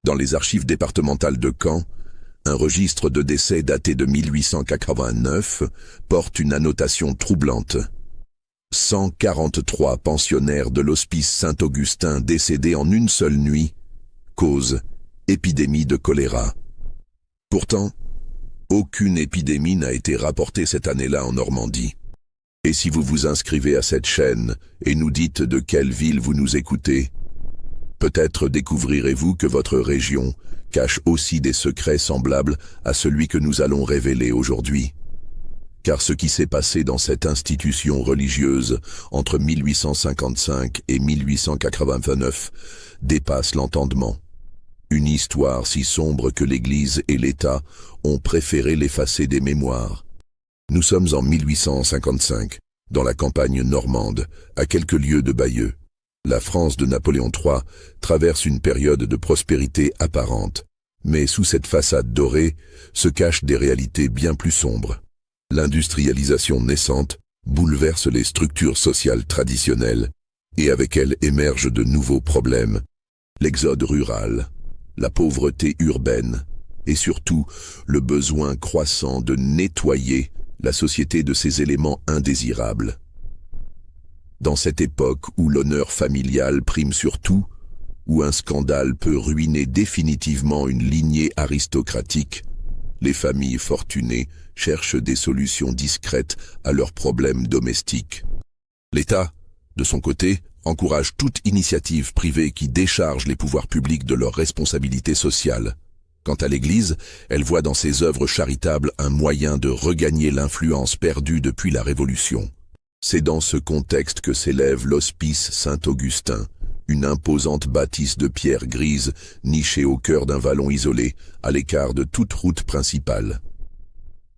Dans les archives départementales de Caen, un registre de décès daté de 1889 porte une annotation troublante. 143 pensionnaires de l'hospice Saint-Augustin décédés en une seule nuit, cause épidémie de choléra. Pourtant, aucune épidémie n'a été rapportée cette année-là en Normandie. Et si vous vous inscrivez à cette chaîne et nous dites de quelle ville vous nous écoutez, peut-être découvrirez-vous que votre région cache aussi des secrets semblables à celui que nous allons révéler aujourd'hui. Car ce qui s'est passé dans cette institution religieuse entre 1855 et 1889 dépasse l'entendement. Une histoire si sombre que l'Église et l'État ont préféré l'effacer des mémoires. Nous sommes en 1855, dans la campagne normande, à quelques lieues de Bayeux. La France de Napoléon III traverse une période de prospérité apparente, mais sous cette façade dorée se cachent des réalités bien plus sombres. L'industrialisation naissante bouleverse les structures sociales traditionnelles, et avec elle émergent de nouveaux problèmes. L'exode rural, la pauvreté urbaine, et surtout le besoin croissant de nettoyer la société de ces éléments indésirables. Dans cette époque où l'honneur familial prime sur tout, où un scandale peut ruiner définitivement une lignée aristocratique, les familles fortunées cherchent des solutions discrètes à leurs problèmes domestiques. L'État, de son côté, encourage toute initiative privée qui décharge les pouvoirs publics de leurs responsabilités sociales. Quant à l'Église, elle voit dans ses œuvres charitables un moyen de regagner l'influence perdue depuis la Révolution. C'est dans ce contexte que s'élève l'Hospice Saint-Augustin, une imposante bâtisse de pierre grise nichée au cœur d'un vallon isolé, à l'écart de toute route principale.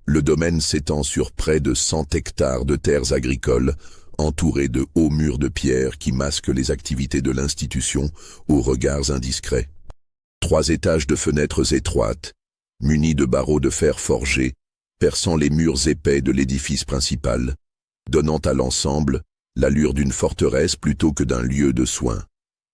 Le domaine s'étend sur près de 100 hectares de terres agricoles, entourées de hauts murs de pierre qui masquent les activités de l'institution aux regards indiscrets. 3 étages de fenêtres étroites, munis de barreaux de fer forgés, perçant les murs épais de l'édifice principal, donnant à l'ensemble l'allure d'une forteresse plutôt que d'un lieu de soins.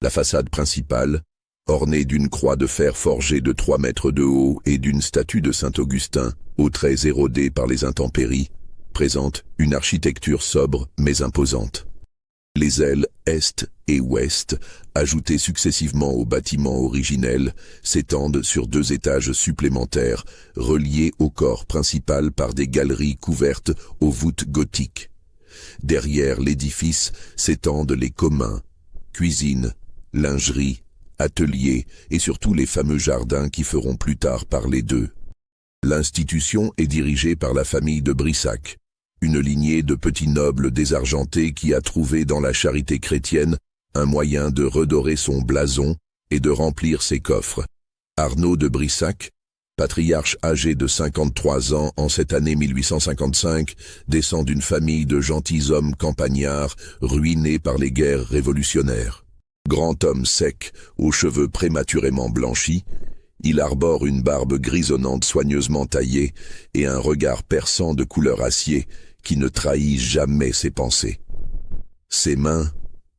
La façade principale, ornée d'une croix de fer forgée de 3 mètres de haut et d'une statue de Saint-Augustin, aux traits érodés par les intempéries, présente une architecture sobre mais imposante. Les ailes est et ouest, ajoutées successivement au bâtiment originel, s'étendent sur 2 étages supplémentaires, reliés au corps principal par des galeries couvertes aux voûtes gothiques. Derrière l'édifice s'étendent les communs, cuisines, lingerie, ateliers et surtout les fameux jardins qui feront plus tard parler d'eux. L'institution est dirigée par la famille de Brissac, une lignée de petits nobles désargentés qui a trouvé dans la charité chrétienne un moyen de redorer son blason et de remplir ses coffres. Arnaud de Brissac, patriarche âgé de 53 ans en cette année 1855, descend d'une famille de gentilshommes campagnards ruinés par les guerres révolutionnaires. Grand homme sec, aux cheveux prématurément blanchis, il arbore une barbe grisonnante soigneusement taillée et un regard perçant de couleur acier qui ne trahit jamais ses pensées. Ses mains,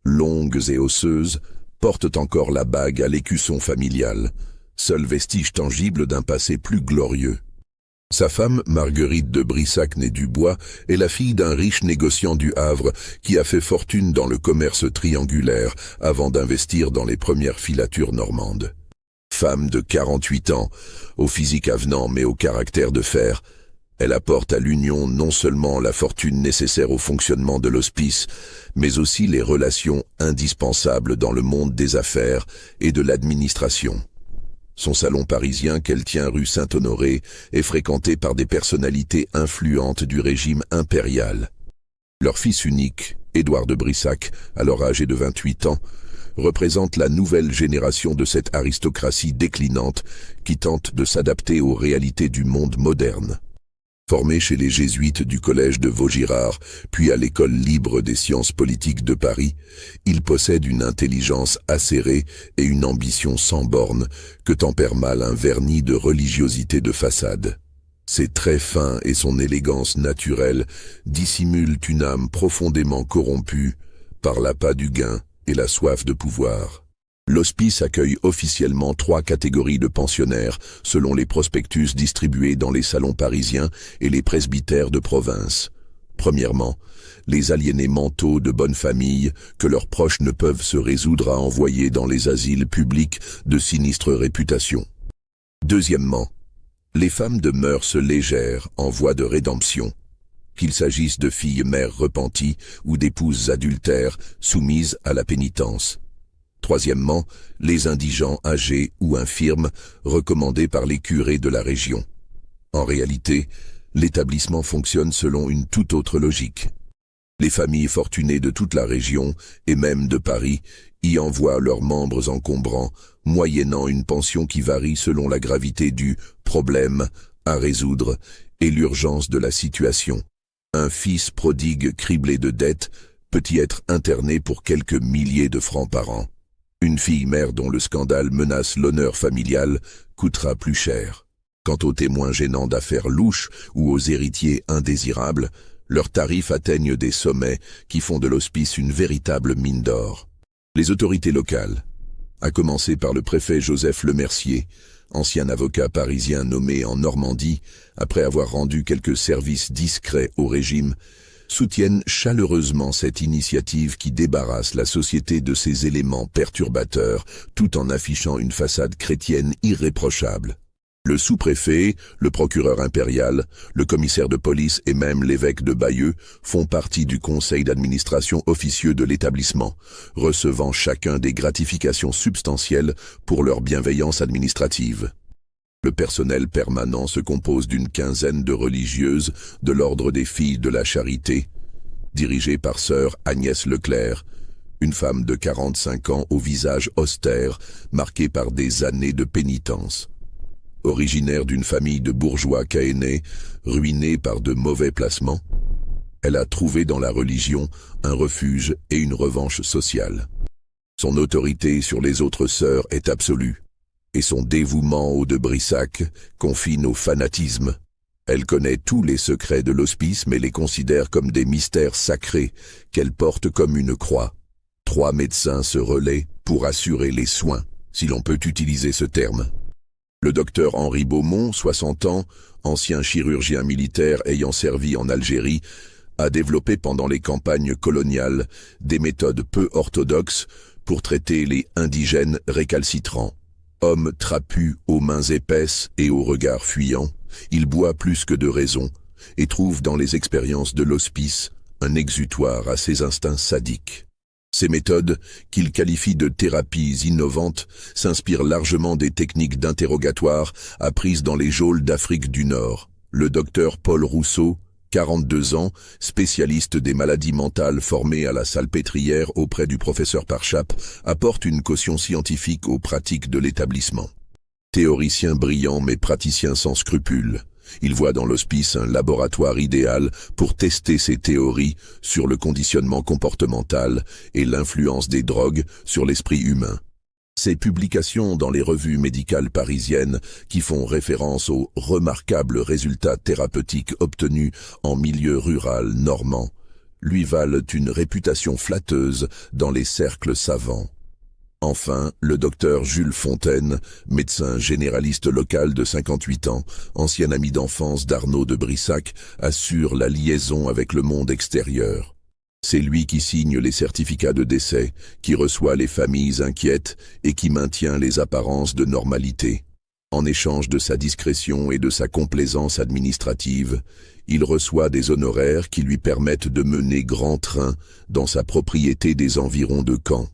longues et osseuses, portent encore la bague à l'écusson familial, seul vestige tangible d'un passé plus glorieux. Sa femme, Marguerite de Brissac-née-du-Bois, est la fille d'un riche négociant du Havre qui a fait fortune dans le commerce triangulaire avant d'investir dans les premières filatures normandes. Femme de 48 ans, au physique avenant mais au caractère de fer, elle apporte à l'union non seulement la fortune nécessaire au fonctionnement de l'hospice, mais aussi les relations indispensables dans le monde des affaires et de l'administration. Son salon parisien qu'elle tient rue Saint-Honoré est fréquenté par des personnalités influentes du régime impérial. Leur fils unique, Édouard de Brissac, alors âgé de 28 ans, représente la nouvelle génération de cette aristocratie déclinante qui tente de s'adapter aux réalités du monde moderne. Formé chez les jésuites du collège de Vaugirard, puis à l'école libre des sciences politiques de Paris, il possède une intelligence acérée et une ambition sans bornes que tempère mal un vernis de religiosité de façade. Ses traits fins et son élégance naturelle dissimulent une âme profondément corrompue par l'appât du gain et la soif de pouvoir. L'hospice accueille officiellement 3 catégories de pensionnaires, selon les prospectus distribués dans les salons parisiens et les presbytères de province. Premièrement, les aliénés mentaux de bonne famille que leurs proches ne peuvent se résoudre à envoyer dans les asiles publics de sinistre réputation. Deuxièmement, les femmes de mœurs légères en voie de rédemption, qu'il s'agisse de filles mères repenties ou d'épouses adultères soumises à la pénitence. Troisièmement, les indigents âgés ou infirmes recommandés par les curés de la région. En réalité, l'établissement fonctionne selon une toute autre logique. Les familles fortunées de toute la région, et même de Paris, y envoient leurs membres encombrants, moyennant une pension qui varie selon la gravité du problème à résoudre et l'urgence de la situation. Un fils prodigue criblé de dettes peut y être interné pour quelques milliers de francs par an. Une fille mère dont le scandale menace l'honneur familial coûtera plus cher. Quant aux témoins gênants d'affaires louches ou aux héritiers indésirables, leurs tarifs atteignent des sommets qui font de l'hospice une véritable mine d'or. Les autorités locales, à commencer par le préfet Joseph Lemercier, ancien avocat parisien nommé en Normandie, après avoir rendu quelques services discrets au régime, soutiennent chaleureusement cette initiative qui débarrasse la société de ses éléments perturbateurs, tout en affichant une façade chrétienne irréprochable. Le sous-préfet, le procureur impérial, le commissaire de police et même l'évêque de Bayeux font partie du conseil d'administration officieux de l'établissement, recevant chacun des gratifications substantielles pour leur bienveillance administrative. Le personnel permanent se compose d'une quinzaine de religieuses de l'ordre des Filles de la Charité, dirigée par sœur Agnès Leclerc, une femme de 45 ans au visage austère, marqué par des années de pénitence. Originaire d'une famille de bourgeois cahénais, ruinée par de mauvais placements, elle a trouvé dans la religion un refuge et une revanche sociale. Son autorité sur les autres sœurs est absolue, et son dévouement aux de Brissac confine au fanatisme. Elle connaît tous les secrets de l'hospice mais les considère comme des mystères sacrés qu'elle porte comme une croix. 3 médecins se relaient pour assurer les soins, si l'on peut utiliser ce terme. Le docteur Henri Beaumont, 60 ans, ancien chirurgien militaire ayant servi en Algérie, a développé pendant les campagnes coloniales des méthodes peu orthodoxes pour traiter les indigènes récalcitrants. Homme trapu aux mains épaisses et au regard fuyant, il boit plus que de raison et trouve dans les expériences de l'hospice un exutoire à ses instincts sadiques. Ces méthodes, qu'il qualifie de thérapies innovantes, s'inspirent largement des techniques d'interrogatoire apprises dans les geôles d'Afrique du Nord. Le docteur Paul Rousseau, 42 ans, spécialiste des maladies mentales formé à la Salpêtrière auprès du professeur Parchap, apporte une caution scientifique aux pratiques de l'établissement. Théoricien brillant mais praticien sans scrupules, il voit dans l'hospice un laboratoire idéal pour tester ses théories sur le conditionnement comportemental et l'influence des drogues sur l'esprit humain. Ses publications dans les revues médicales parisiennes, qui font référence aux remarquables résultats thérapeutiques obtenus en milieu rural normand, lui valent une réputation flatteuse dans les cercles savants. Enfin, le docteur Jules Fontaine, médecin généraliste local de 58 ans, ancien ami d'enfance d'Arnaud de Brissac, assure la liaison avec le monde extérieur. C'est lui qui signe les certificats de décès, qui reçoit les familles inquiètes et qui maintient les apparences de normalité. En échange de sa discrétion et de sa complaisance administrative, il reçoit des honoraires qui lui permettent de mener grand train dans sa propriété des environs de Caen.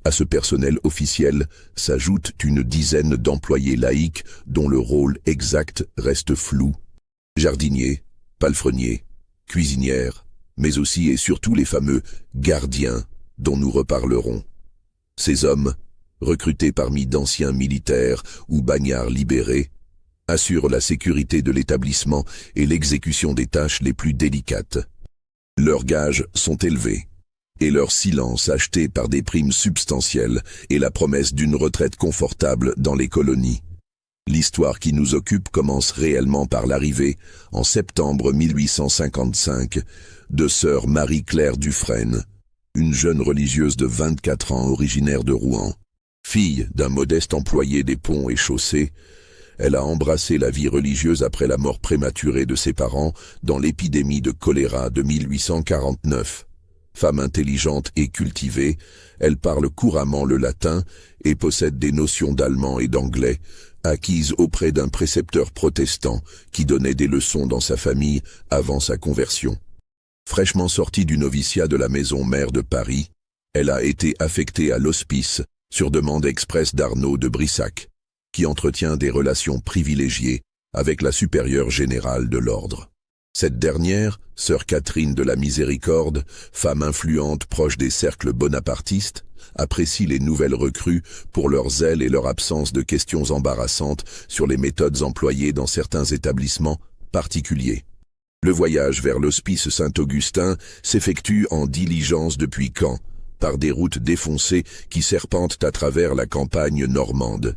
À ce personnel officiel s'ajoute une dizaine d'employés laïcs dont le rôle exact reste flou. Jardiniers, palefreniers, cuisinières, mais aussi et surtout les fameux gardiens dont nous reparlerons. Ces hommes, recrutés parmi d'anciens militaires ou bagnards libérés, assurent la sécurité de l'établissement et l'exécution des tâches les plus délicates. Leurs gages sont élevés, et leur silence acheté par des primes substantielles et la promesse d'une retraite confortable dans les colonies. L'histoire qui nous occupe commence réellement par l'arrivée, en septembre 1855, de sœur Marie-Claire Dufresne, une jeune religieuse de 24 ans originaire de Rouen. Fille d'un modeste employé des ponts et chaussées, elle a embrassé la vie religieuse après la mort prématurée de ses parents dans l'épidémie de choléra de 1849. Femme intelligente et cultivée, elle parle couramment le latin et possède des notions d'allemand et d'anglais, acquises auprès d'un précepteur protestant qui donnait des leçons dans sa famille avant sa conversion. Fraîchement sortie du noviciat de la maison mère de Paris, elle a été affectée à l'hospice sur demande express d'Arnaud de Brissac, qui entretient des relations privilégiées avec la supérieure générale de l'ordre. Cette dernière, sœur Catherine de la Miséricorde, femme influente proche des cercles bonapartistes, apprécie les nouvelles recrues pour leur zèle et leur absence de questions embarrassantes sur les méthodes employées dans certains établissements particuliers. Le voyage vers l'hospice Saint-Augustin s'effectue en diligence depuis Caen, par des routes défoncées qui serpentent à travers la campagne normande.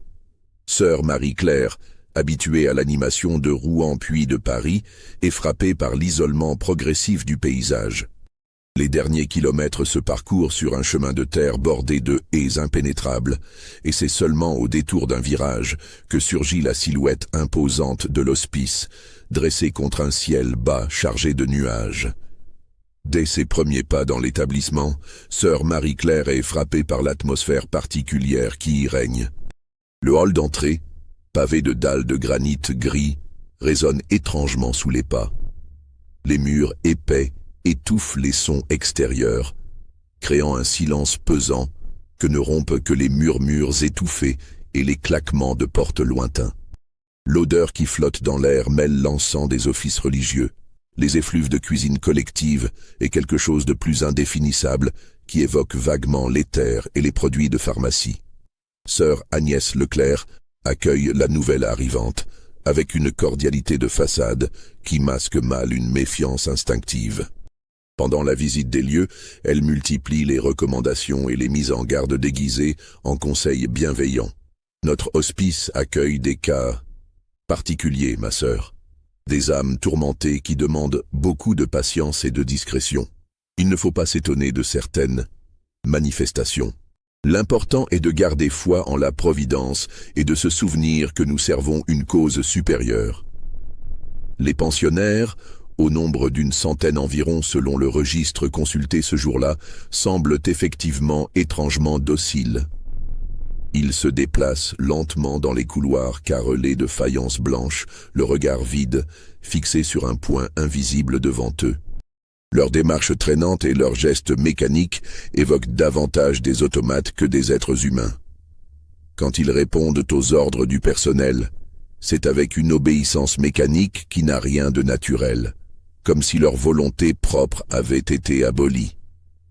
Sœur Marie-Claire, habituée à l'animation de Rouen puis de Paris, est frappée par l'isolement progressif du paysage. Les derniers kilomètres se parcourent sur un chemin de terre bordé de haies impénétrables, et c'est seulement au détour d'un virage que surgit la silhouette imposante de l'hospice, dressée contre un ciel bas chargé de nuages. Dès ses premiers pas dans l'établissement, sœur Marie-Claire est frappée par l'atmosphère particulière qui y règne. Le hall d'entrée, pavé de dalles de granit gris, résonne étrangement sous les pas. Les murs épais étouffent les sons extérieurs, créant un silence pesant que ne rompent que les murmures étouffés et les claquements de portes lointains. L'odeur qui flotte dans l'air mêle l'encens des offices religieux, les effluves de cuisine collective et quelque chose de plus indéfinissable qui évoque vaguement l'éther et les produits de pharmacie. Sœur Agnès Leclerc accueille la nouvelle arrivante avec une cordialité de façade qui masque mal une méfiance instinctive. Pendant la visite des lieux, elle multiplie les recommandations et les mises en garde déguisées en conseils bienveillants. Notre hospice accueille des cas particuliers, ma sœur. Des âmes tourmentées qui demandent beaucoup de patience et de discrétion. Il ne faut pas s'étonner de certaines manifestations. L'important est de garder foi en la providence et de se souvenir que nous servons une cause supérieure. Les pensionnaires, au nombre d'une centaine environ selon le registre consulté ce jour-là, semblent effectivement étrangement dociles. Ils se déplacent lentement dans les couloirs carrelés de faïence blanche, le regard vide, fixé sur un point invisible devant eux. Leur démarche traînante et leurs gestes mécaniques évoquent davantage des automates que des êtres humains. Quand ils répondent aux ordres du personnel, c'est avec une obéissance mécanique qui n'a rien de naturel, comme si leur volonté propre avait été abolie.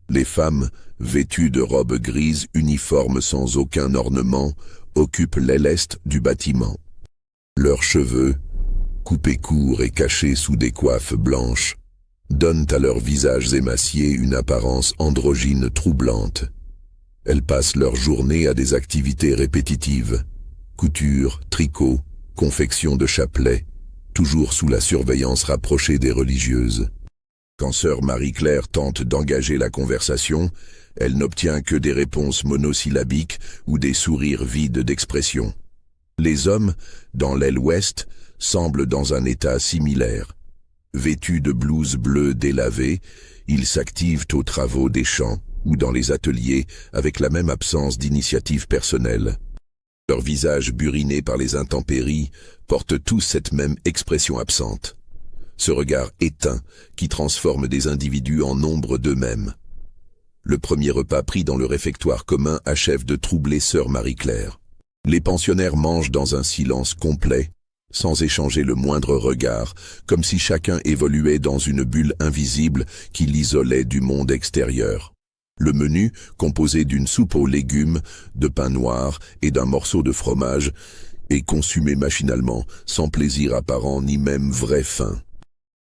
Les femmes, vêtues de robes grises uniformes sans aucun ornement, occupent l'aile est du bâtiment. Leurs cheveux, coupés courts et cachés sous des coiffes blanches, donnent à leurs visages émaciés une apparence androgyne troublante. Elles passent leur journée à des activités répétitives, couture, tricot, confection de chapelets, toujours sous la surveillance rapprochée des religieuses. Quand sœur Marie-Claire tente d'engager la conversation, elle n'obtient que des réponses monosyllabiques ou des sourires vides d'expression. Les hommes, dans l'aile ouest, semblent dans un état similaire. Vêtus de blouses bleues délavées, ils s'activent aux travaux des champs ou dans les ateliers avec la même absence d'initiative personnelle. Leurs visages burinés par les intempéries portent tous cette même expression absente. Ce regard éteint qui transforme des individus en ombre d'eux-mêmes. Le premier repas pris dans le réfectoire commun achève de troubler sœur Marie-Claire. Les pensionnaires mangent dans un silence complet, sans échanger le moindre regard, comme si chacun évoluait dans une bulle invisible qui l'isolait du monde extérieur. Le menu, composé d'une soupe aux légumes, de pain noir et d'un morceau de fromage, est consumé machinalement, sans plaisir apparent ni même vraie faim.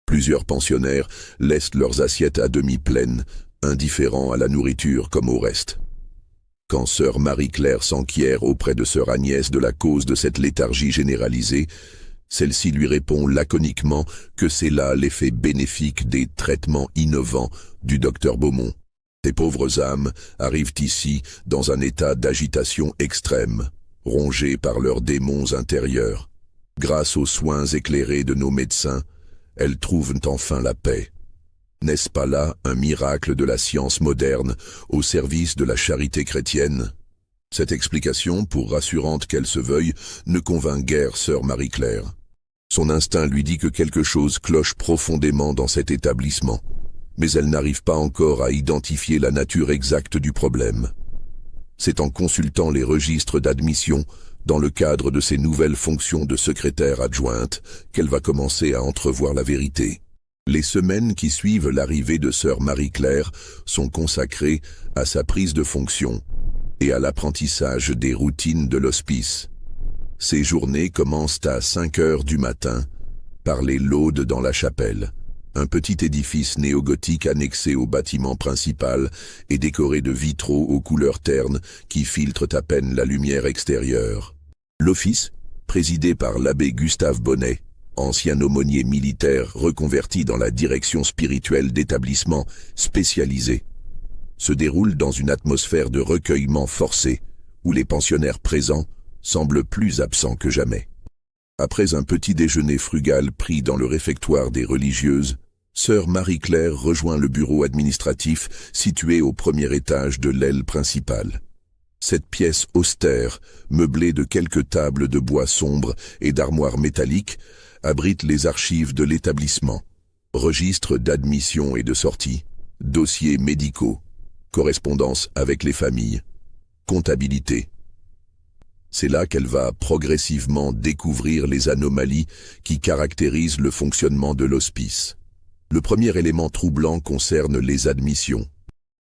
Plusieurs pensionnaires laissent leurs assiettes à demi pleines, indifférents à la nourriture comme au reste. Quand sœur Marie-Claire s'enquiert auprès de sœur Agnès de la cause de cette léthargie généralisée, celle-ci lui répond laconiquement que c'est là l'effet bénéfique des traitements innovants du docteur Beaumont. Ces pauvres âmes arrivent ici dans un état d'agitation extrême, rongées par leurs démons intérieurs. Grâce aux soins éclairés de nos médecins, elles trouvent enfin la paix. N'est-ce pas là un miracle de la science moderne au service de la charité chrétienne? Cette explication, pour rassurante qu'elle se veuille, ne convainc guère sœur Marie-Claire. Son instinct lui dit que quelque chose cloche profondément dans cet établissement, mais elle n'arrive pas encore à identifier la nature exacte du problème. C'est en consultant les registres d'admission, dans le cadre de ses nouvelles fonctions de secrétaire adjointe, qu'elle va commencer à entrevoir la vérité. Les semaines qui suivent l'arrivée de sœur Marie-Claire sont consacrées à sa prise de fonction et à l'apprentissage des routines de l'hospice. Ces journées commencent à 5 heures du matin, par les laudes dans la chapelle, un petit édifice néo-gothique annexé au bâtiment principal et décoré de vitraux aux couleurs ternes qui filtrent à peine la lumière extérieure. L'office, présidé par l'abbé Gustave Bonnet, ancien aumônier militaire reconverti dans la direction spirituelle d'établissements spécialisés, se déroule dans une atmosphère de recueillement forcé, où les pensionnaires présents semblent plus absents que jamais. Après un petit déjeuner frugal pris dans le réfectoire des religieuses, sœur Marie-Claire rejoint le bureau administratif situé au premier étage de l'aile principale. Cette pièce austère, meublée de quelques tables de bois sombre et d'armoires métalliques, abrite les archives de l'établissement, registres d'admission et de sortie, dossiers médicaux, correspondance avec les familles, comptabilité. C'est là qu'elle va progressivement découvrir les anomalies qui caractérisent le fonctionnement de l'hospice. Le premier élément troublant concerne les admissions.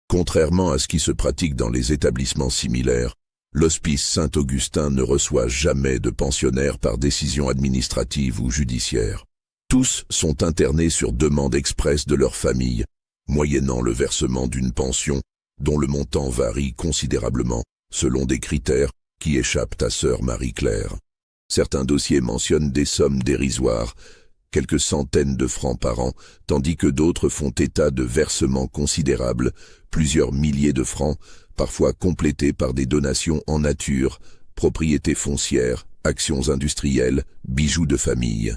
Contrairement à ce qui se pratique dans les établissements similaires, l'hospice Saint-Augustin ne reçoit jamais de pensionnaires par décision administrative ou judiciaire. Tous sont internés sur demande expresse de leur famille, moyennant le versement d'une pension dont le montant varie considérablement selon des critères qui échappent à sœur Marie-Claire. Certains dossiers mentionnent des sommes dérisoires, quelques centaines de francs par an, tandis que d'autres font état de versements considérables, plusieurs milliers de francs, parfois complétés par des donations en nature, propriétés foncières, actions industrielles, bijoux de famille.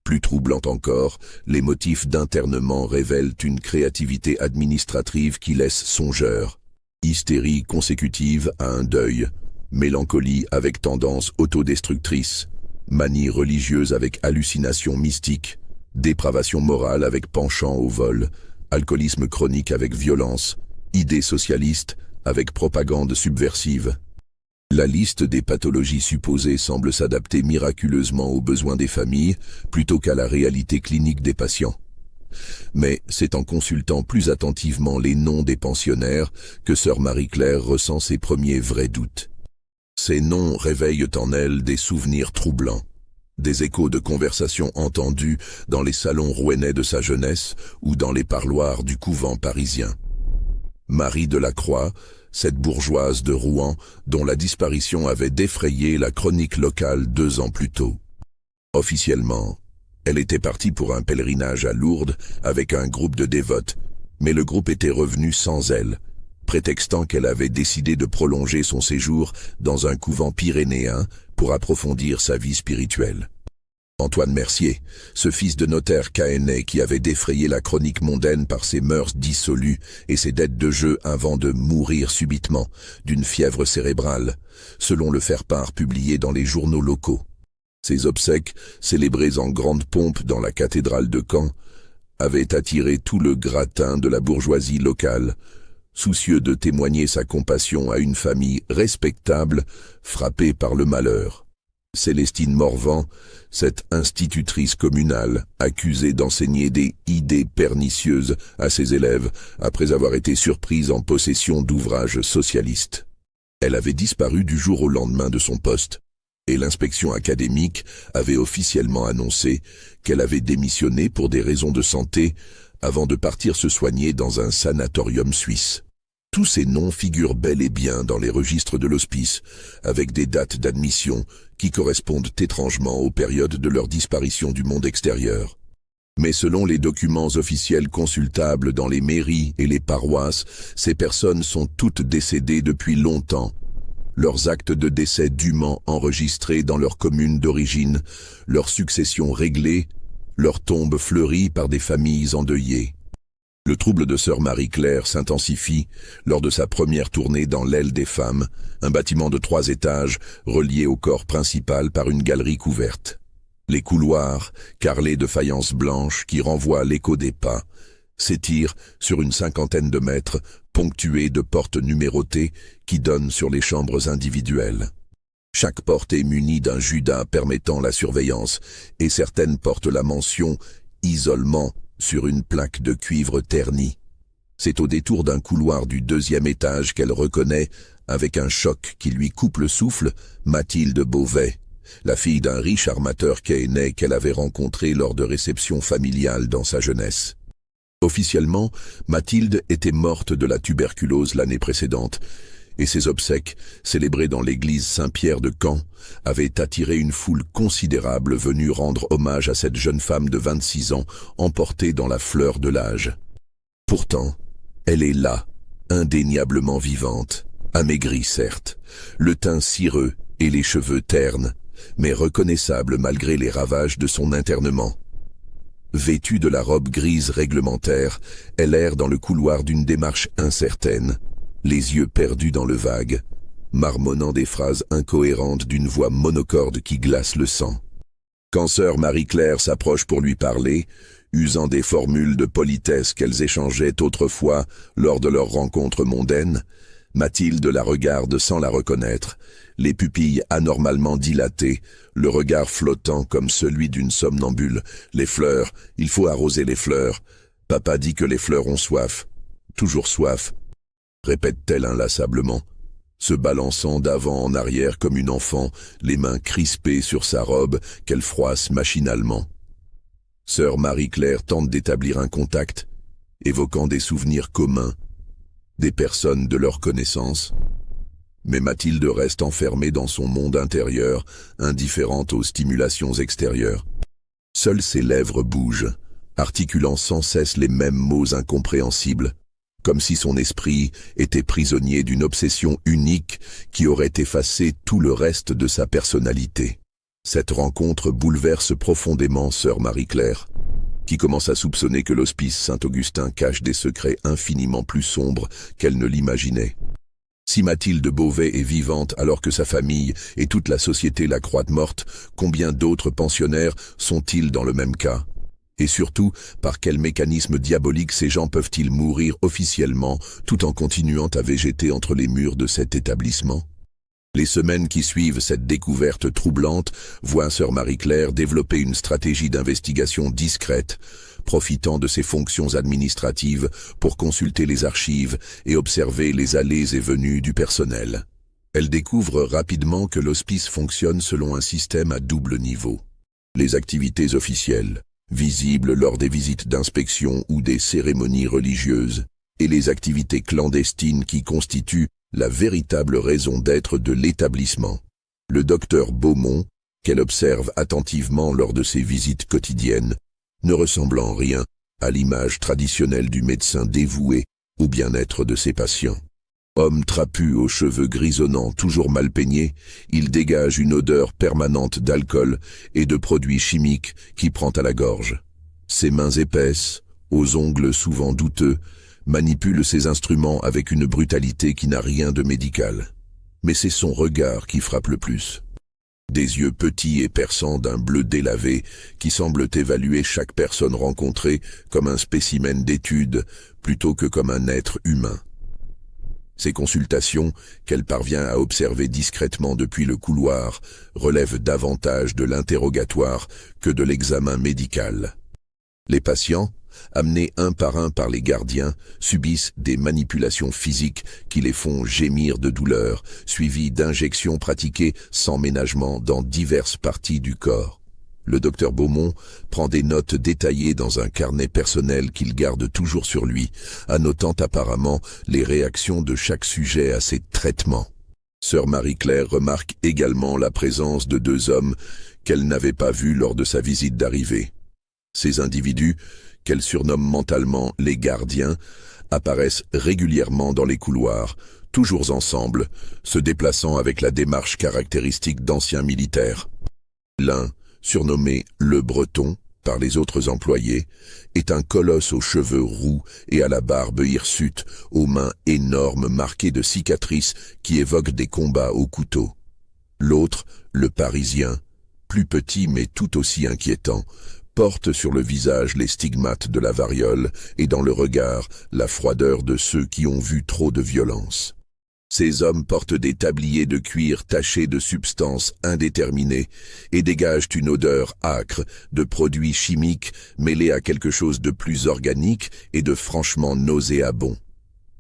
Plus troublant encore, les motifs d'internement révèlent une créativité administrative qui laisse songeur. Hystérie consécutive à un deuil, mélancolie avec tendance autodestructrice, manie religieuse avec hallucination mystique, dépravation morale avec penchant au vol, alcoolisme chronique avec violence, idées socialistes avec propagande subversive. La liste des pathologies supposées semble s'adapter miraculeusement aux besoins des familles plutôt qu'à la réalité clinique des patients. Mais c'est en consultant plus attentivement les noms des pensionnaires que sœur Marie-Claire ressent ses premiers vrais doutes. Ces noms réveillent en elle des souvenirs troublants, des échos de conversations entendues dans les salons rouennais de sa jeunesse ou dans les parloirs du couvent parisien. Marie Delacroix, cette bourgeoise de Rouen dont la disparition avait défrayé la chronique locale 2 ans plus tôt. Officiellement, elle était partie pour un pèlerinage à Lourdes avec un groupe de dévotes, mais le groupe était revenu sans elle, prétextant qu'elle avait décidé de prolonger son séjour dans un couvent pyrénéen pour approfondir sa vie spirituelle. Antoine Mercier, ce fils de notaire caennais qui avait défrayé la chronique mondaine par ses mœurs dissolues et ses dettes de jeu avant de mourir subitement d'une fièvre cérébrale, selon le faire-part publié dans les journaux locaux. Ses obsèques, célébrées en grande pompe dans la cathédrale de Caen, avaient attiré tout le gratin de la bourgeoisie locale, soucieux de témoigner sa compassion à une famille respectable frappée par le malheur. Célestine Morvan, cette institutrice communale, accusée d'enseigner des idées pernicieuses à ses élèves après avoir été surprise en possession d'ouvrages socialistes. Elle avait disparu du jour au lendemain de son poste, et l'inspection académique avait officiellement annoncé qu'elle avait démissionné pour des raisons de santé avant de partir se soigner dans un sanatorium suisse. Tous ces noms figurent bel et bien dans les registres de l'hospice, avec des dates d'admission qui correspondent étrangement aux périodes de leur disparition du monde extérieur. Mais selon les documents officiels consultables dans les mairies et les paroisses, ces personnes sont toutes décédées depuis longtemps. Leurs actes de décès dûment enregistrés dans leur commune d'origine, leur succession réglée, leur tombe fleurie par des familles endeuillées. Le trouble de sœur Marie-Claire s'intensifie lors de sa première tournée dans l'aile des femmes, un bâtiment de 3 étages relié au corps principal par une galerie couverte. Les couloirs, carrelés de faïence blanche qui renvoient l'écho des pas, s'étirent sur une 50aine de mètres, ponctués de portes numérotées qui donnent sur les chambres individuelles. Chaque porte est munie d'un judas permettant la surveillance, et certaines portent la mention « isolement » sur une plaque de cuivre terni. C'est au détour d'un couloir du 2e étage qu'elle reconnaît, avec un choc qui lui coupe le souffle, Mathilde Beauvais, la fille d'un riche armateur caennais qu'elle avait rencontré lors de réceptions familiales dans sa jeunesse. Officiellement, Mathilde était morte de la tuberculose l'année précédente, et ses obsèques, célébrées dans l'église Saint-Pierre de Caen, avaient attiré une foule considérable venue rendre hommage à cette jeune femme de 26 ans, emportée dans la fleur de l'âge. Pourtant, elle est là, indéniablement vivante, amaigrie certes, le teint cireux et les cheveux ternes, mais reconnaissable malgré les ravages de son internement. Vêtue de la robe grise réglementaire, elle erre dans le couloir d'une démarche incertaine, les yeux perdus dans le vague, marmonnant des phrases incohérentes d'une voix monocorde qui glace le sang. Quand sœur Marie-Claire s'approche pour lui parler, usant des formules de politesse qu'elles échangeaient autrefois lors de leur rencontre mondaine, Mathilde la regarde sans la reconnaître, les pupilles anormalement dilatées, le regard flottant comme celui d'une somnambule. « Les fleurs, il faut arroser les fleurs. Papa dit que les fleurs ont soif. Toujours soif. » répète-t-elle inlassablement, se balançant d'avant en arrière comme une enfant, les mains crispées sur sa robe qu'elle froisse machinalement. Sœur Marie-Claire tente d'établir un contact, évoquant des souvenirs communs, des personnes de leur connaissance. Mais Mathilde reste enfermée dans son monde intérieur, indifférente aux stimulations extérieures. Seules ses lèvres bougent, articulant sans cesse les mêmes mots incompréhensibles, comme si son esprit était prisonnier d'une obsession unique qui aurait effacé tout le reste de sa personnalité. Cette rencontre bouleverse profondément sœur Marie-Claire, qui commence à soupçonner que l'hospice Saint-Augustin cache des secrets infiniment plus sombres qu'elle ne l'imaginait. Si Mathilde Beauvais est vivante alors que sa famille et toute la société la croient morte, combien d'autres pensionnaires sont-ils dans le même cas ? Et surtout, par quel mécanisme diabolique ces gens peuvent-ils mourir officiellement tout en continuant à végéter entre les murs de cet établissement ? Les semaines qui suivent cette découverte troublante voient sœur Marie-Claire développer une stratégie d'investigation discrète, profitant de ses fonctions administratives pour consulter les archives et observer les allées et venues du personnel. Elle découvre rapidement que l'hospice fonctionne selon un système à double niveau. Les activités officielles, visibles lors des visites d'inspection ou des cérémonies religieuses, et les activités clandestines qui constituent la véritable raison d'être de l'établissement. Le docteur Beaumont, qu'elle observe attentivement lors de ses visites quotidiennes, ne ressemble en rien à l'image traditionnelle du médecin dévoué au bien-être de ses patients. Homme trapu aux cheveux grisonnants toujours mal peignés, il dégage une odeur permanente d'alcool et de produits chimiques qui prend à la gorge. Ses mains épaisses, aux ongles souvent douteux, manipulent ses instruments avec une brutalité qui n'a rien de médical. Mais c'est son regard qui frappe le plus. Des yeux petits et perçants d'un bleu délavé qui semblent évaluer chaque personne rencontrée comme un spécimen d'étude plutôt que comme un être humain. Ces consultations, qu'elle parvient à observer discrètement depuis le couloir, relèvent davantage de l'interrogatoire que de l'examen médical. Les patients, amenés un par les gardiens, subissent des manipulations physiques qui les font gémir de douleur, suivies d'injections pratiquées sans ménagement dans diverses parties du corps. Le docteur Beaumont prend des notes détaillées dans un carnet personnel qu'il garde toujours sur lui, annotant apparemment les réactions de chaque sujet à ses traitements. Sœur Marie-Claire remarque également la présence de 2 hommes qu'elle n'avait pas vus lors de sa visite d'arrivée. Ces individus, qu'elle surnomme mentalement les gardiens, apparaissent régulièrement dans les couloirs, toujours ensemble, se déplaçant avec la démarche caractéristique d'anciens militaires. L'un, surnommé le Breton par les autres employés, est un colosse aux cheveux roux et à la barbe hirsute, aux mains énormes marquées de cicatrices qui évoquent des combats au couteau. L'autre, le Parisien, plus petit mais tout aussi inquiétant, porte sur le visage les stigmates de la variole et dans le regard la froideur de ceux qui ont vu trop de violence. Ces hommes portent des tabliers de cuir tachés de substances indéterminées et dégagent une odeur âcre de produits chimiques mêlés à quelque chose de plus organique et de franchement nauséabond.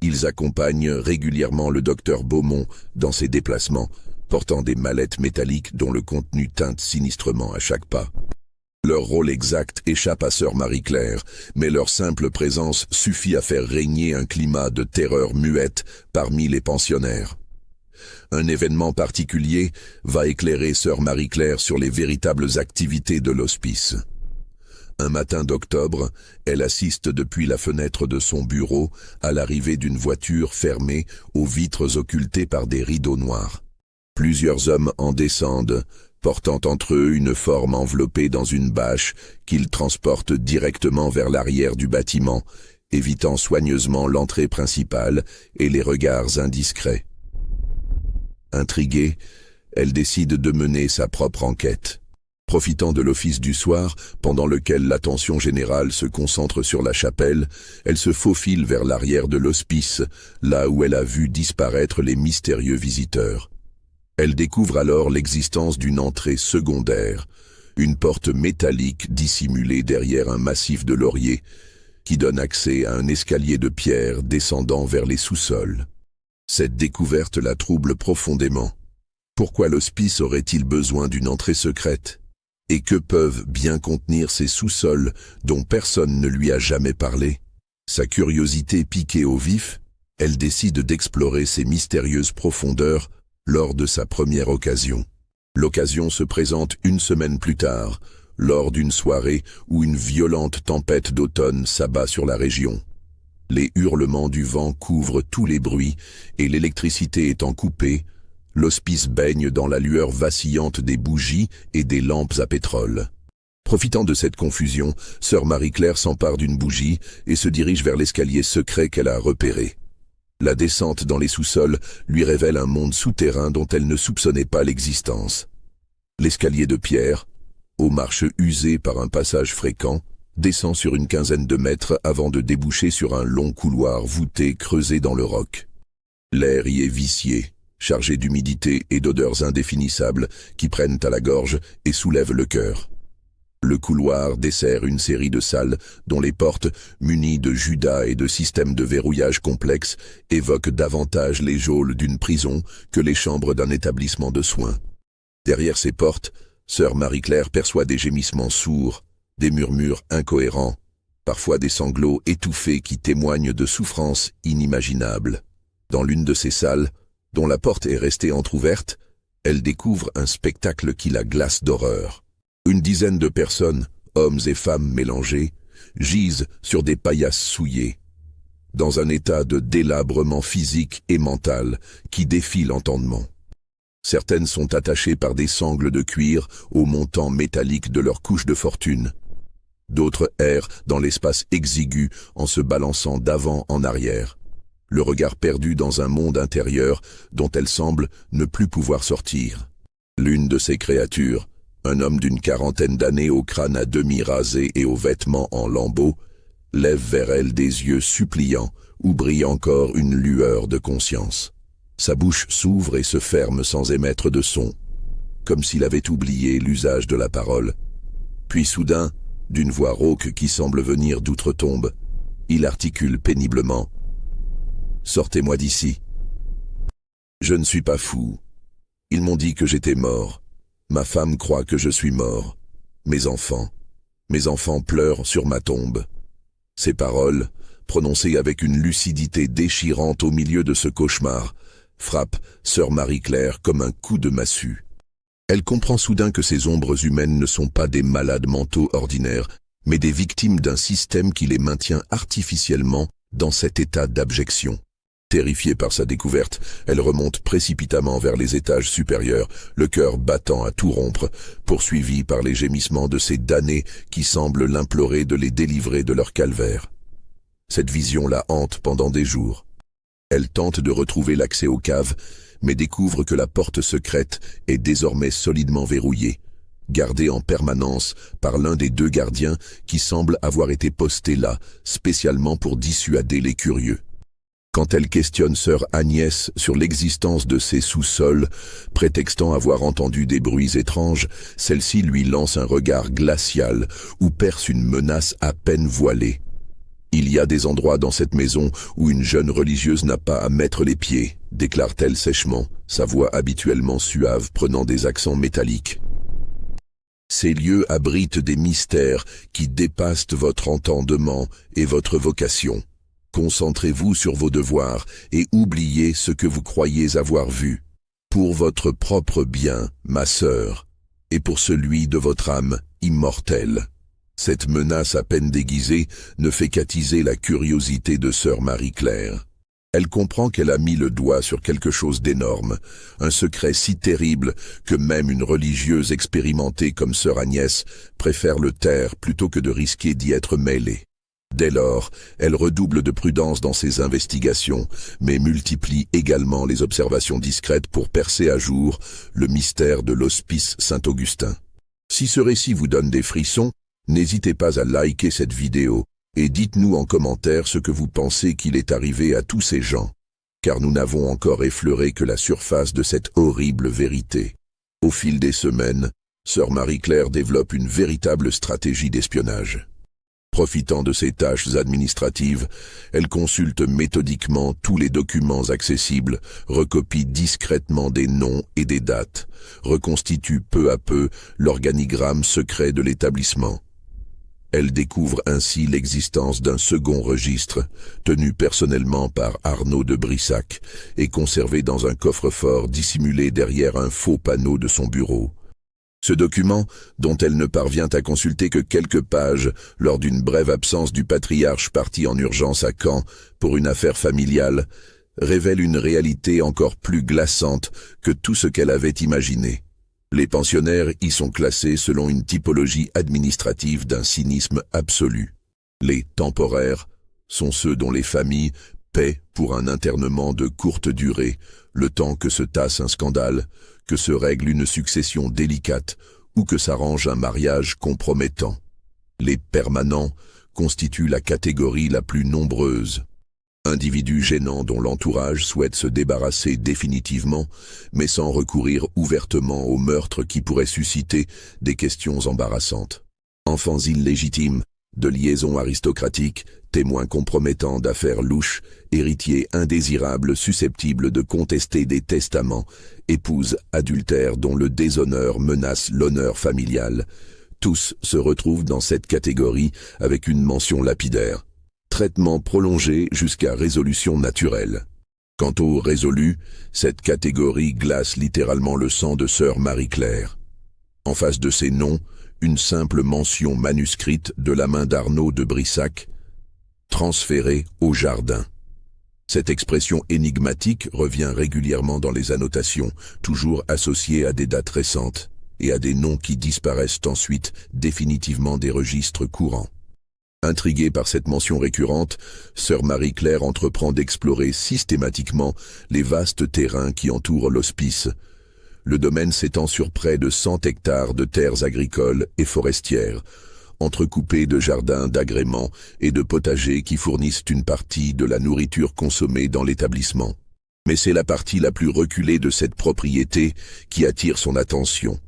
Ils accompagnent régulièrement le docteur Beaumont dans ses déplacements, portant des mallettes métalliques dont le contenu teinte sinistrement à chaque pas. Leur rôle exact échappe à sœur Marie-Claire, mais leur simple présence suffit à faire régner un climat de terreur muette parmi les pensionnaires. Un événement particulier va éclairer sœur Marie-Claire sur les véritables activités de l'hospice. Un matin d'octobre, elle assiste depuis la fenêtre de son bureau à l'arrivée d'une voiture fermée aux vitres occultées par des rideaux noirs. Plusieurs hommes en descendent, portant entre eux une forme enveloppée dans une bâche qu'ils transportent directement vers l'arrière du bâtiment, évitant soigneusement l'entrée principale et les regards indiscrets. Intriguée, elle décide de mener sa propre enquête. Profitant de l'office du soir, pendant lequel l'attention générale se concentre sur la chapelle, elle se faufile vers l'arrière de l'hospice, là où elle a vu disparaître les mystérieux visiteurs. Elle découvre alors l'existence d'une entrée secondaire, une porte métallique dissimulée derrière un massif de lauriers, qui donne accès à un escalier de pierre descendant vers les sous-sols. Cette découverte la trouble profondément. Pourquoi l'hospice aurait-il besoin d'une entrée secrète? Et que peuvent bien contenir ces sous-sols dont personne ne lui a jamais parlé? Sa curiosité piquée au vif, elle décide d'explorer ces mystérieuses profondeurs lors de sa première occasion. L'occasion se présente une semaine plus tard, lors d'une soirée où une violente tempête d'automne s'abat sur la région. Les hurlements du vent couvrent tous les bruits et l'électricité étant coupée, l'hospice baigne dans la lueur vacillante des bougies et des lampes à pétrole. Profitant de cette confusion, sœur Marie-Claire s'empare d'une bougie et se dirige vers l'escalier secret qu'elle a repéré. La descente dans les sous-sols lui révèle un monde souterrain dont elle ne soupçonnait pas l'existence. L'escalier de pierre, aux marches usées par un passage fréquent, descend sur une quinzaine de mètres avant de déboucher sur un long couloir voûté creusé dans le roc. L'air y est vicié, chargé d'humidité et d'odeurs indéfinissables qui prennent à la gorge et soulèvent le cœur. Le couloir dessert une série de salles dont les portes, munies de judas et de systèmes de verrouillage complexes, évoquent davantage les geôles d'une prison que les chambres d'un établissement de soins. Derrière ces portes, sœur Marie-Claire perçoit des gémissements sourds, des murmures incohérents, parfois des sanglots étouffés qui témoignent de souffrances inimaginables. Dans l'une de ces salles, dont la porte est restée entr'ouverte, elle découvre un spectacle qui la glace d'horreur. Une dizaine de personnes, hommes et femmes mélangés, gisent sur des paillasses souillées, dans un état de délabrement physique et mental qui défie l'entendement. Certaines sont attachées par des sangles de cuir au montant métallique de leur couche de fortune. D'autres errent dans l'espace exigu en se balançant d'avant en arrière, le regard perdu dans un monde intérieur dont elles semblent ne plus pouvoir sortir. L'une de ces créatures, un homme d'une quarantaine d'années au crâne à demi rasé et aux vêtements en lambeaux, lève vers elle des yeux suppliants où brille encore une lueur de conscience. Sa bouche s'ouvre et se ferme sans émettre de son, comme s'il avait oublié l'usage de la parole. Puis soudain, d'une voix rauque qui semble venir d'outre-tombe, il articule péniblement « Sortez-moi d'ici. Je ne suis pas fou. Ils m'ont dit que j'étais mort. Ma femme croit que je suis mort. Mes enfants pleurent sur ma tombe. » Ces paroles, prononcées avec une lucidité déchirante au milieu de ce cauchemar, frappent sœur Marie-Claire comme un coup de massue. Elle comprend soudain que ces ombres humaines ne sont pas des malades mentaux ordinaires, mais des victimes d'un système qui les maintient artificiellement dans cet état d'abjection. Terrifiée par sa découverte, elle remonte précipitamment vers les étages supérieurs, le cœur battant à tout rompre, poursuivie par les gémissements de ces damnés qui semblent l'implorer de les délivrer de leur calvaire. Cette vision la hante pendant des jours. Elle tente de retrouver l'accès aux caves, mais découvre que la porte secrète est désormais solidement verrouillée, gardée en permanence par l'un des deux gardiens qui semble avoir été posté là, spécialement pour dissuader les curieux. Quand elle questionne sœur Agnès sur l'existence de ces sous-sols, prétextant avoir entendu des bruits étranges, celle-ci lui lance un regard glacial où perce une menace à peine voilée. Il y a des endroits dans cette maison où une jeune religieuse n'a pas à mettre les pieds, déclare-t-elle sèchement, sa voix habituellement suave prenant des accents métalliques. Ces lieux abritent des mystères qui dépassent votre entendement et votre vocation. Concentrez-vous sur vos devoirs et oubliez ce que vous croyez avoir vu. Pour votre propre bien, ma sœur, et pour celui de votre âme immortelle. Cette menace à peine déguisée ne fait qu'attiser la curiosité de sœur Marie-Claire. Elle comprend qu'elle a mis le doigt sur quelque chose d'énorme, un secret si terrible que même une religieuse expérimentée comme sœur Agnès préfère le taire plutôt que de risquer d'y être mêlée. Dès lors, elle redouble de prudence dans ses investigations, mais multiplie également les observations discrètes pour percer à jour le mystère de l'hospice Saint-Augustin. Si ce récit vous donne des frissons, n'hésitez pas à liker cette vidéo et dites-nous en commentaire ce que vous pensez qu'il est arrivé à tous ces gens, car nous n'avons encore effleuré que la surface de cette horrible vérité. Au fil des semaines, sœur Marie-Claire développe une véritable stratégie d'espionnage. Profitant de ses tâches administratives, elle consulte méthodiquement tous les documents accessibles, recopie discrètement des noms et des dates, reconstitue peu à peu l'organigramme secret de l'établissement. Elle découvre ainsi l'existence d'un second registre, tenu personnellement par Arnaud de Brissac et conservé dans un coffre-fort dissimulé derrière un faux panneau de son bureau. Ce document, dont elle ne parvient à consulter que quelques pages lors d'une brève absence du patriarche parti en urgence à Caen pour une affaire familiale, révèle une réalité encore plus glaçante que tout ce qu'elle avait imaginé. Les pensionnaires y sont classés selon une typologie administrative d'un cynisme absolu. Les temporaires sont ceux dont les familles paient pour un internement de courte durée, le temps que se tasse un scandale, que se règle une succession délicate ou que s'arrange un mariage compromettant. Les permanents constituent la catégorie la plus nombreuse. Individus gênants dont l'entourage souhaite se débarrasser définitivement, mais sans recourir ouvertement au meurtre qui pourrait susciter des questions embarrassantes. Enfants illégitimes, de liaisons aristocratiques, témoins compromettants d'affaires louches, héritiers indésirables susceptibles de contester des testaments, épouses adultères dont le déshonneur menace l'honneur familial. Tous se retrouvent dans cette catégorie avec une mention lapidaire. Traitement prolongé jusqu'à résolution naturelle. Quant aux résolus, cette catégorie glace littéralement le sang de sœur Marie-Claire. En face de ces noms, une simple mention manuscrite de la main d'Arnaud de Brissac, transférée au jardin. Cette expression énigmatique revient régulièrement dans les annotations, toujours associée à des dates récentes, et à des noms qui disparaissent ensuite définitivement des registres courants. Intriguée par cette mention récurrente, sœur Marie-Claire entreprend d'explorer systématiquement les vastes terrains qui entourent l'hospice. Le domaine s'étend sur près de 100 hectares de terres agricoles et forestières, entrecoupées de jardins d'agrément et de potagers qui fournissent une partie de la nourriture consommée dans l'établissement. Mais c'est la partie la plus reculée de cette propriété qui attire son attention.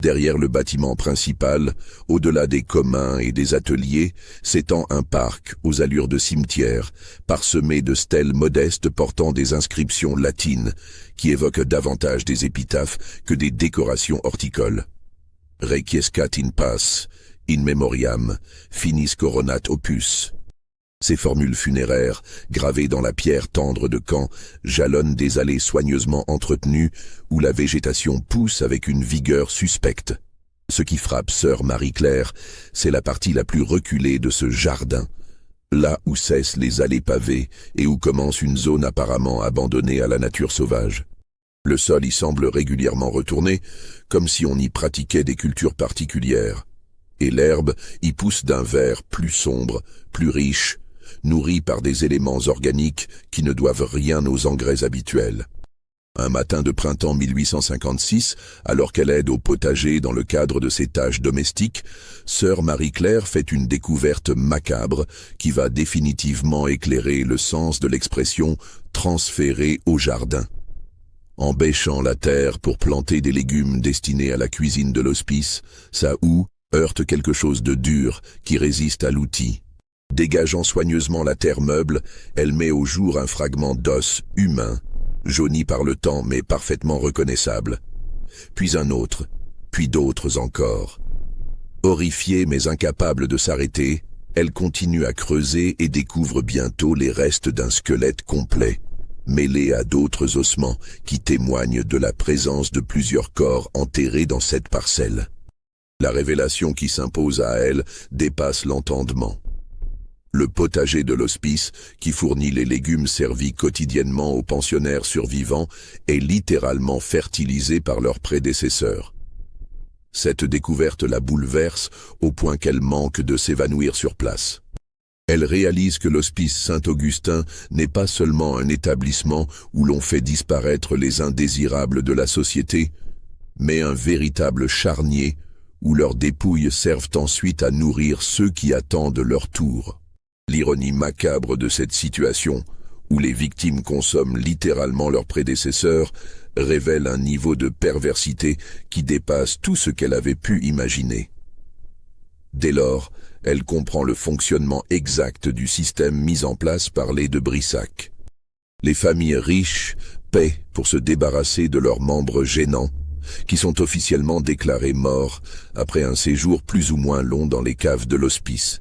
Derrière le bâtiment principal, au-delà des communs et des ateliers, s'étend un parc aux allures de cimetière, parsemé de stèles modestes portant des inscriptions latines qui évoquent davantage des épitaphes que des décorations horticoles. Requiescat in pace, in memoriam, finis coronat opus. Ces formules funéraires, gravées dans la pierre tendre de Caen, jalonnent des allées soigneusement entretenues où la végétation pousse avec une vigueur suspecte. Ce qui frappe sœur Marie-Claire, c'est la partie la plus reculée de ce jardin, là où cessent les allées pavées et où commence une zone apparemment abandonnée à la nature sauvage. Le sol y semble régulièrement retourné, comme si on y pratiquait des cultures particulières, et l'herbe y pousse d'un vert plus sombre, plus riche, nourri par des éléments organiques qui ne doivent rien aux engrais habituels. Un matin de printemps 1856, alors qu'elle aide au potager dans le cadre de ses tâches domestiques, sœur Marie-Claire fait une découverte macabre qui va définitivement éclairer le sens de l'expression « transférée au jardin ». En bêchant la terre pour planter des légumes destinés à la cuisine de l'hospice, sa houe heurte quelque chose de dur qui résiste à l'outil. Dégageant soigneusement la terre meuble, elle met au jour un fragment d'os humain, jauni par le temps mais parfaitement reconnaissable. Puis un autre, puis d'autres encore. Horrifiée mais incapable de s'arrêter, elle continue à creuser et découvre bientôt les restes d'un squelette complet, mêlé à d'autres ossements qui témoignent de la présence de plusieurs corps enterrés dans cette parcelle. La révélation qui s'impose à elle dépasse l'entendement. Le potager de l'hospice, qui fournit les légumes servis quotidiennement aux pensionnaires survivants, est littéralement fertilisé par leurs prédécesseurs. Cette découverte la bouleverse au point qu'elle manque de s'évanouir sur place. Elle réalise que l'hospice Saint-Augustin n'est pas seulement un établissement où l'on fait disparaître les indésirables de la société, mais un véritable charnier où leurs dépouilles servent ensuite à nourrir ceux qui attendent leur tour. L'ironie macabre de cette situation, où les victimes consomment littéralement leurs prédécesseurs, révèle un niveau de perversité qui dépasse tout ce qu'elle avait pu imaginer. Dès lors, elle comprend le fonctionnement exact du système mis en place par les de Brissac. Les familles riches paient pour se débarrasser de leurs membres gênants, qui sont officiellement déclarés morts après un séjour plus ou moins long dans les caves de l'hospice.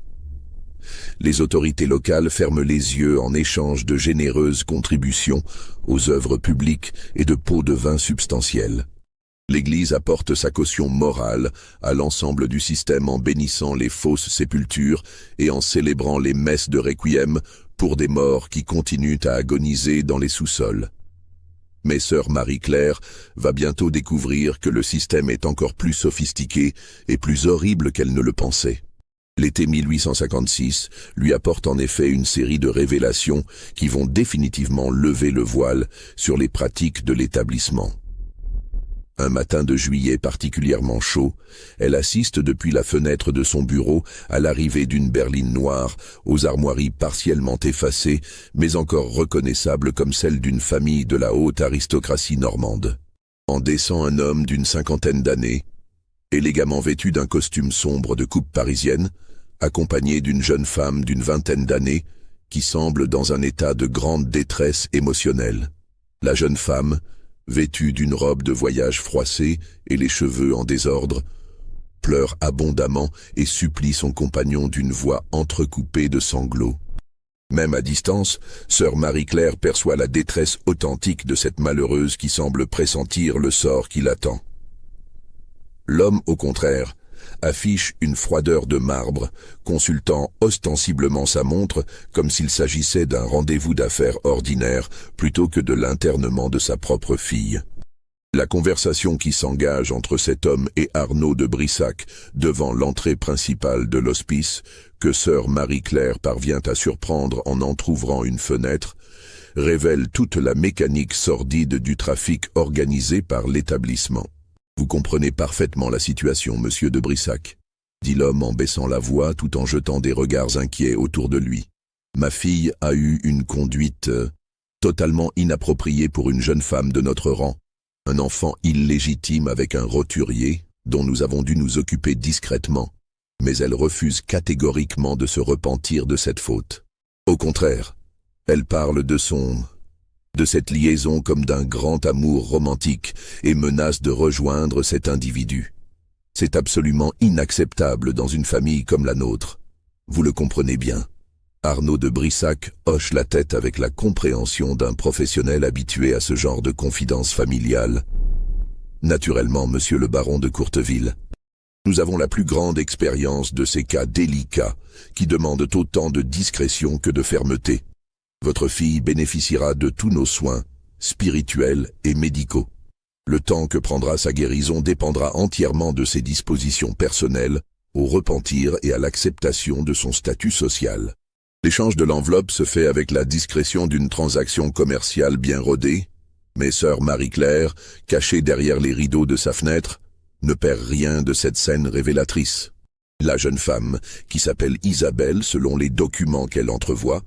Les autorités locales ferment les yeux en échange de généreuses contributions aux œuvres publiques et de pots de vin substantiels. L'Église apporte sa caution morale à l'ensemble du système en bénissant les fausses sépultures et en célébrant les messes de requiem pour des morts qui continuent à agoniser dans les sous-sols. Mais sœur Marie-Claire va bientôt découvrir que le système est encore plus sophistiqué et plus horrible qu'elle ne le pensait. L'été 1856 lui apporte en effet une série de révélations qui vont définitivement lever le voile sur les pratiques de l'établissement. Un matin de juillet particulièrement chaud, elle assiste depuis la fenêtre de son bureau à l'arrivée d'une berline noire, aux armoiries partiellement effacées, mais encore reconnaissables comme celles d'une famille de la haute aristocratie normande. En descend un homme d'une cinquantaine d'années, élégamment vêtu d'un costume sombre de coupe parisienne, accompagné d'une jeune femme d'une vingtaine d'années, qui semble dans un état de grande détresse émotionnelle. La jeune femme, vêtue d'une robe de voyage froissée et les cheveux en désordre, pleure abondamment et supplie son compagnon d'une voix entrecoupée de sanglots. Même à distance, sœur Marie-Claire perçoit la détresse authentique de cette malheureuse qui semble pressentir le sort qui l'attend. L'homme, au contraire, affiche une froideur de marbre, consultant ostensiblement sa montre comme s'il s'agissait d'un rendez-vous d'affaires ordinaire plutôt que de l'internement de sa propre fille. La conversation qui s'engage entre cet homme et Arnaud de Brissac devant l'entrée principale de l'hospice, que sœur Marie-Claire parvient à surprendre en entr'ouvrant une fenêtre, révèle toute la mécanique sordide du trafic organisé par l'établissement. « Vous comprenez parfaitement la situation, monsieur de Brissac », dit l'homme en baissant la voix tout en jetant des regards inquiets autour de lui. « Ma fille a eu une conduite totalement inappropriée pour une jeune femme de notre rang, un enfant illégitime avec un roturier dont nous avons dû nous occuper discrètement, mais elle refuse catégoriquement de se repentir de cette faute. Au contraire, elle parle de cette liaison comme d'un grand amour romantique et menace de rejoindre cet individu. C'est absolument inacceptable dans une famille comme la nôtre. Vous le comprenez bien. » Arnaud de Brissac hoche la tête avec la compréhension d'un professionnel habitué à ce genre de confidence familiale. « Naturellement, monsieur le baron de Courteville. Nous avons la plus grande expérience de ces cas délicats qui demandent autant de discrétion que de fermeté. Votre fille bénéficiera de tous nos soins, spirituels et médicaux. Le temps que prendra sa guérison dépendra entièrement de ses dispositions personnelles, au repentir et à l'acceptation de son statut social. L'échange de l'enveloppe se fait avec la discrétion d'une transaction commerciale bien rodée, mais sœur Marie-Claire, cachée derrière les rideaux de sa fenêtre, ne perd rien de cette scène révélatrice. La jeune femme, qui s'appelle Isabelle selon les documents qu'elle entrevoit,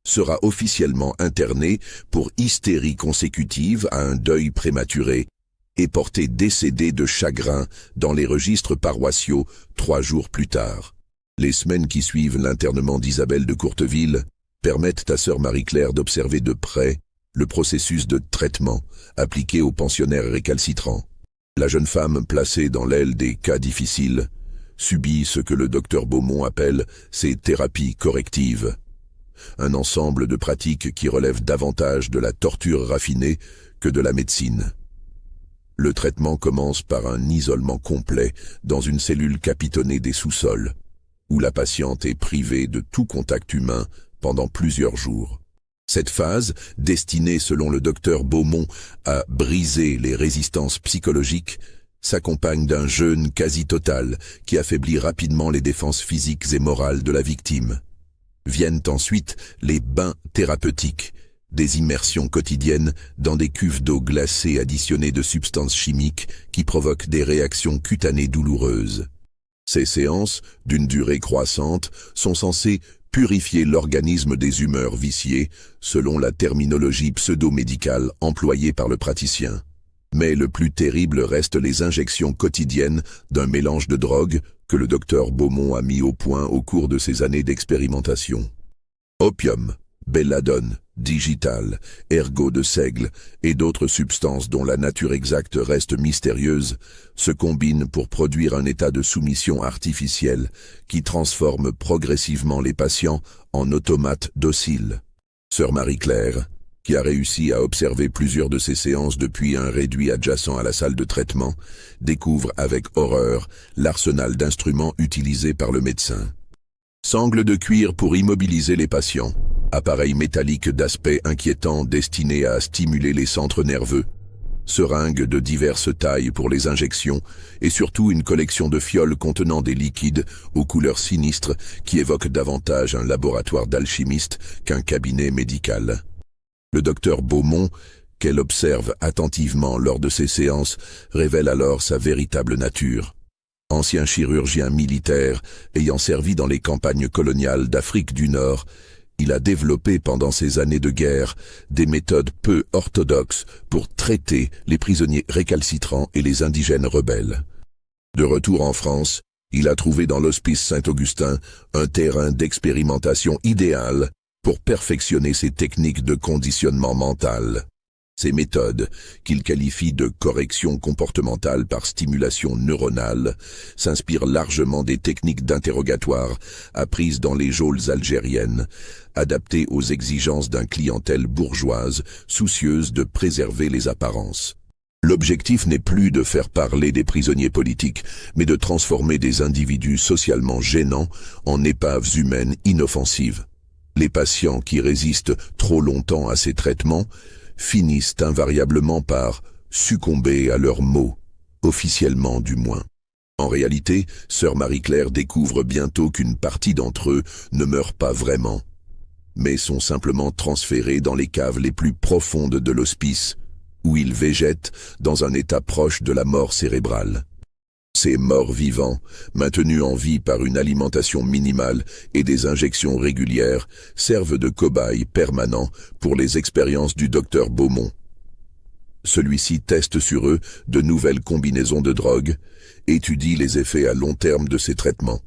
sera officiellement internée pour hystérie consécutive à un deuil prématuré et portée décédée de chagrin dans les registres paroissiaux 3 jours plus tard. Les semaines qui suivent l'internement d'Isabelle de Courteville permettent à sœur Marie-Claire d'observer de près le processus de traitement appliqué aux pensionnaires récalcitrants. La jeune femme, placée dans l'aile des cas difficiles, subit ce que le docteur Beaumont appelle ses thérapies correctives, un ensemble de pratiques qui relèvent davantage de la torture raffinée que de la médecine. Le traitement commence par un isolement complet dans une cellule capitonnée des sous-sols, où la patiente est privée de tout contact humain pendant plusieurs jours. Cette phase, destinée selon le docteur Beaumont à briser les résistances psychologiques, s'accompagne d'un jeûne quasi total qui affaiblit rapidement les défenses physiques et morales de la victime. Viennent ensuite les bains thérapeutiques, des immersions quotidiennes dans des cuves d'eau glacée additionnées de substances chimiques qui provoquent des réactions cutanées douloureuses. Ces séances, d'une durée croissante, sont censées purifier l'organisme des humeurs viciées, selon la terminologie pseudo-médicale employée par le praticien. Mais le plus terrible reste les injections quotidiennes d'un mélange de drogues que le docteur Beaumont a mis au point au cours de ses années d'expérimentation. Opium, belladone, digital, ergot de seigle et d'autres substances dont la nature exacte reste mystérieuse se combinent pour produire un état de soumission artificielle qui transforme progressivement les patients en automates dociles. Sœur Marie-Claire, qui a réussi à observer plusieurs de ces séances depuis un réduit adjacent à la salle de traitement, découvre avec horreur l'arsenal d'instruments utilisés par le médecin. Sangles de cuir pour immobiliser les patients, appareils métalliques d'aspect inquiétant destinés à stimuler les centres nerveux, seringues de diverses tailles pour les injections et surtout une collection de fioles contenant des liquides aux couleurs sinistres qui évoquent davantage un laboratoire d'alchimiste qu'un cabinet médical. Le docteur Beaumont, qu'elle observe attentivement lors de ces séances, révèle alors sa véritable nature. Ancien chirurgien militaire ayant servi dans les campagnes coloniales d'Afrique du Nord, il a développé pendant ces années de guerre des méthodes peu orthodoxes pour traiter les prisonniers récalcitrants et les indigènes rebelles. De retour en France, il a trouvé dans l'hospice Saint-Augustin un terrain d'expérimentation idéal pour perfectionner ses techniques de conditionnement mental. Ces méthodes, qu'il qualifie de correction comportementale par stimulation neuronale, s'inspirent largement des techniques d'interrogatoire apprises dans les geôles algériennes, adaptées aux exigences d'une clientèle bourgeoise soucieuse de préserver les apparences. L'objectif n'est plus de faire parler des prisonniers politiques, mais de transformer des individus socialement gênants en épaves humaines inoffensives. Les patients qui résistent trop longtemps à ces traitements finissent invariablement par succomber à leurs maux, officiellement du moins. En réalité, sœur Marie-Claire découvre bientôt qu'une partie d'entre eux ne meurt pas vraiment, mais sont simplement transférés dans les caves les plus profondes de l'hospice, où ils végètent dans un état proche de la mort cérébrale. Ces morts vivants, maintenus en vie par une alimentation minimale et des injections régulières, servent de cobayes permanents pour les expériences du docteur Beaumont. Celui-ci teste sur eux de nouvelles combinaisons de drogues, étudie les effets à long terme de ces traitements,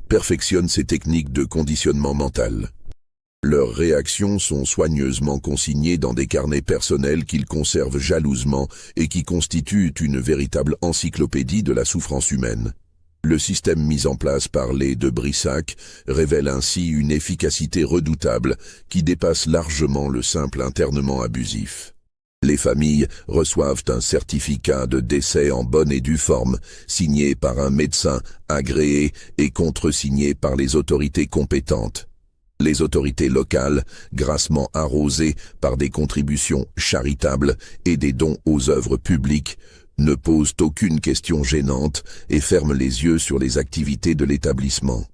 perfectionne ses techniques de conditionnement mental. Leurs réactions sont soigneusement consignées dans des carnets personnels qu'ils conservent jalousement et qui constituent une véritable encyclopédie de la souffrance humaine. Le système mis en place par les de Brissac révèle ainsi une efficacité redoutable qui dépasse largement le simple internement abusif. Les familles reçoivent un certificat de décès en bonne et due forme, signé par un médecin agréé et contresigné par les autorités compétentes. Les autorités locales, grassement arrosées par des contributions charitables et des dons aux œuvres publiques, ne posent aucune question gênante et ferment les yeux sur les activités de l'établissement.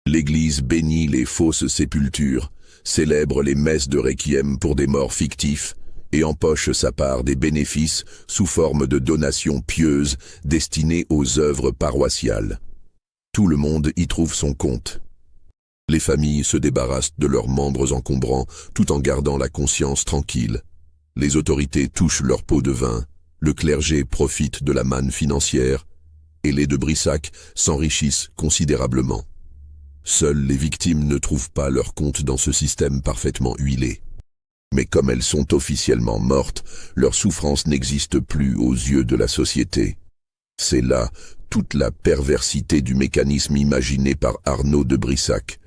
L'Église bénit les fausses sépultures, célèbre les messes de requiem pour des morts fictifs et empoche sa part des bénéfices sous forme de donations pieuses destinées aux œuvres paroissiales. Tout le monde y trouve son compte. Les familles se débarrassent de leurs membres encombrants tout en gardant la conscience tranquille. Les autorités touchent leur pot de vin, le clergé profite de la manne financière et les de Brissac s'enrichissent considérablement. Seules les victimes ne trouvent pas leur compte dans ce système parfaitement huilé. Mais comme elles sont officiellement mortes, leur souffrance n'existe plus aux yeux de la société. C'est là toute la perversité du mécanisme imaginé par Arnaud de Brissac.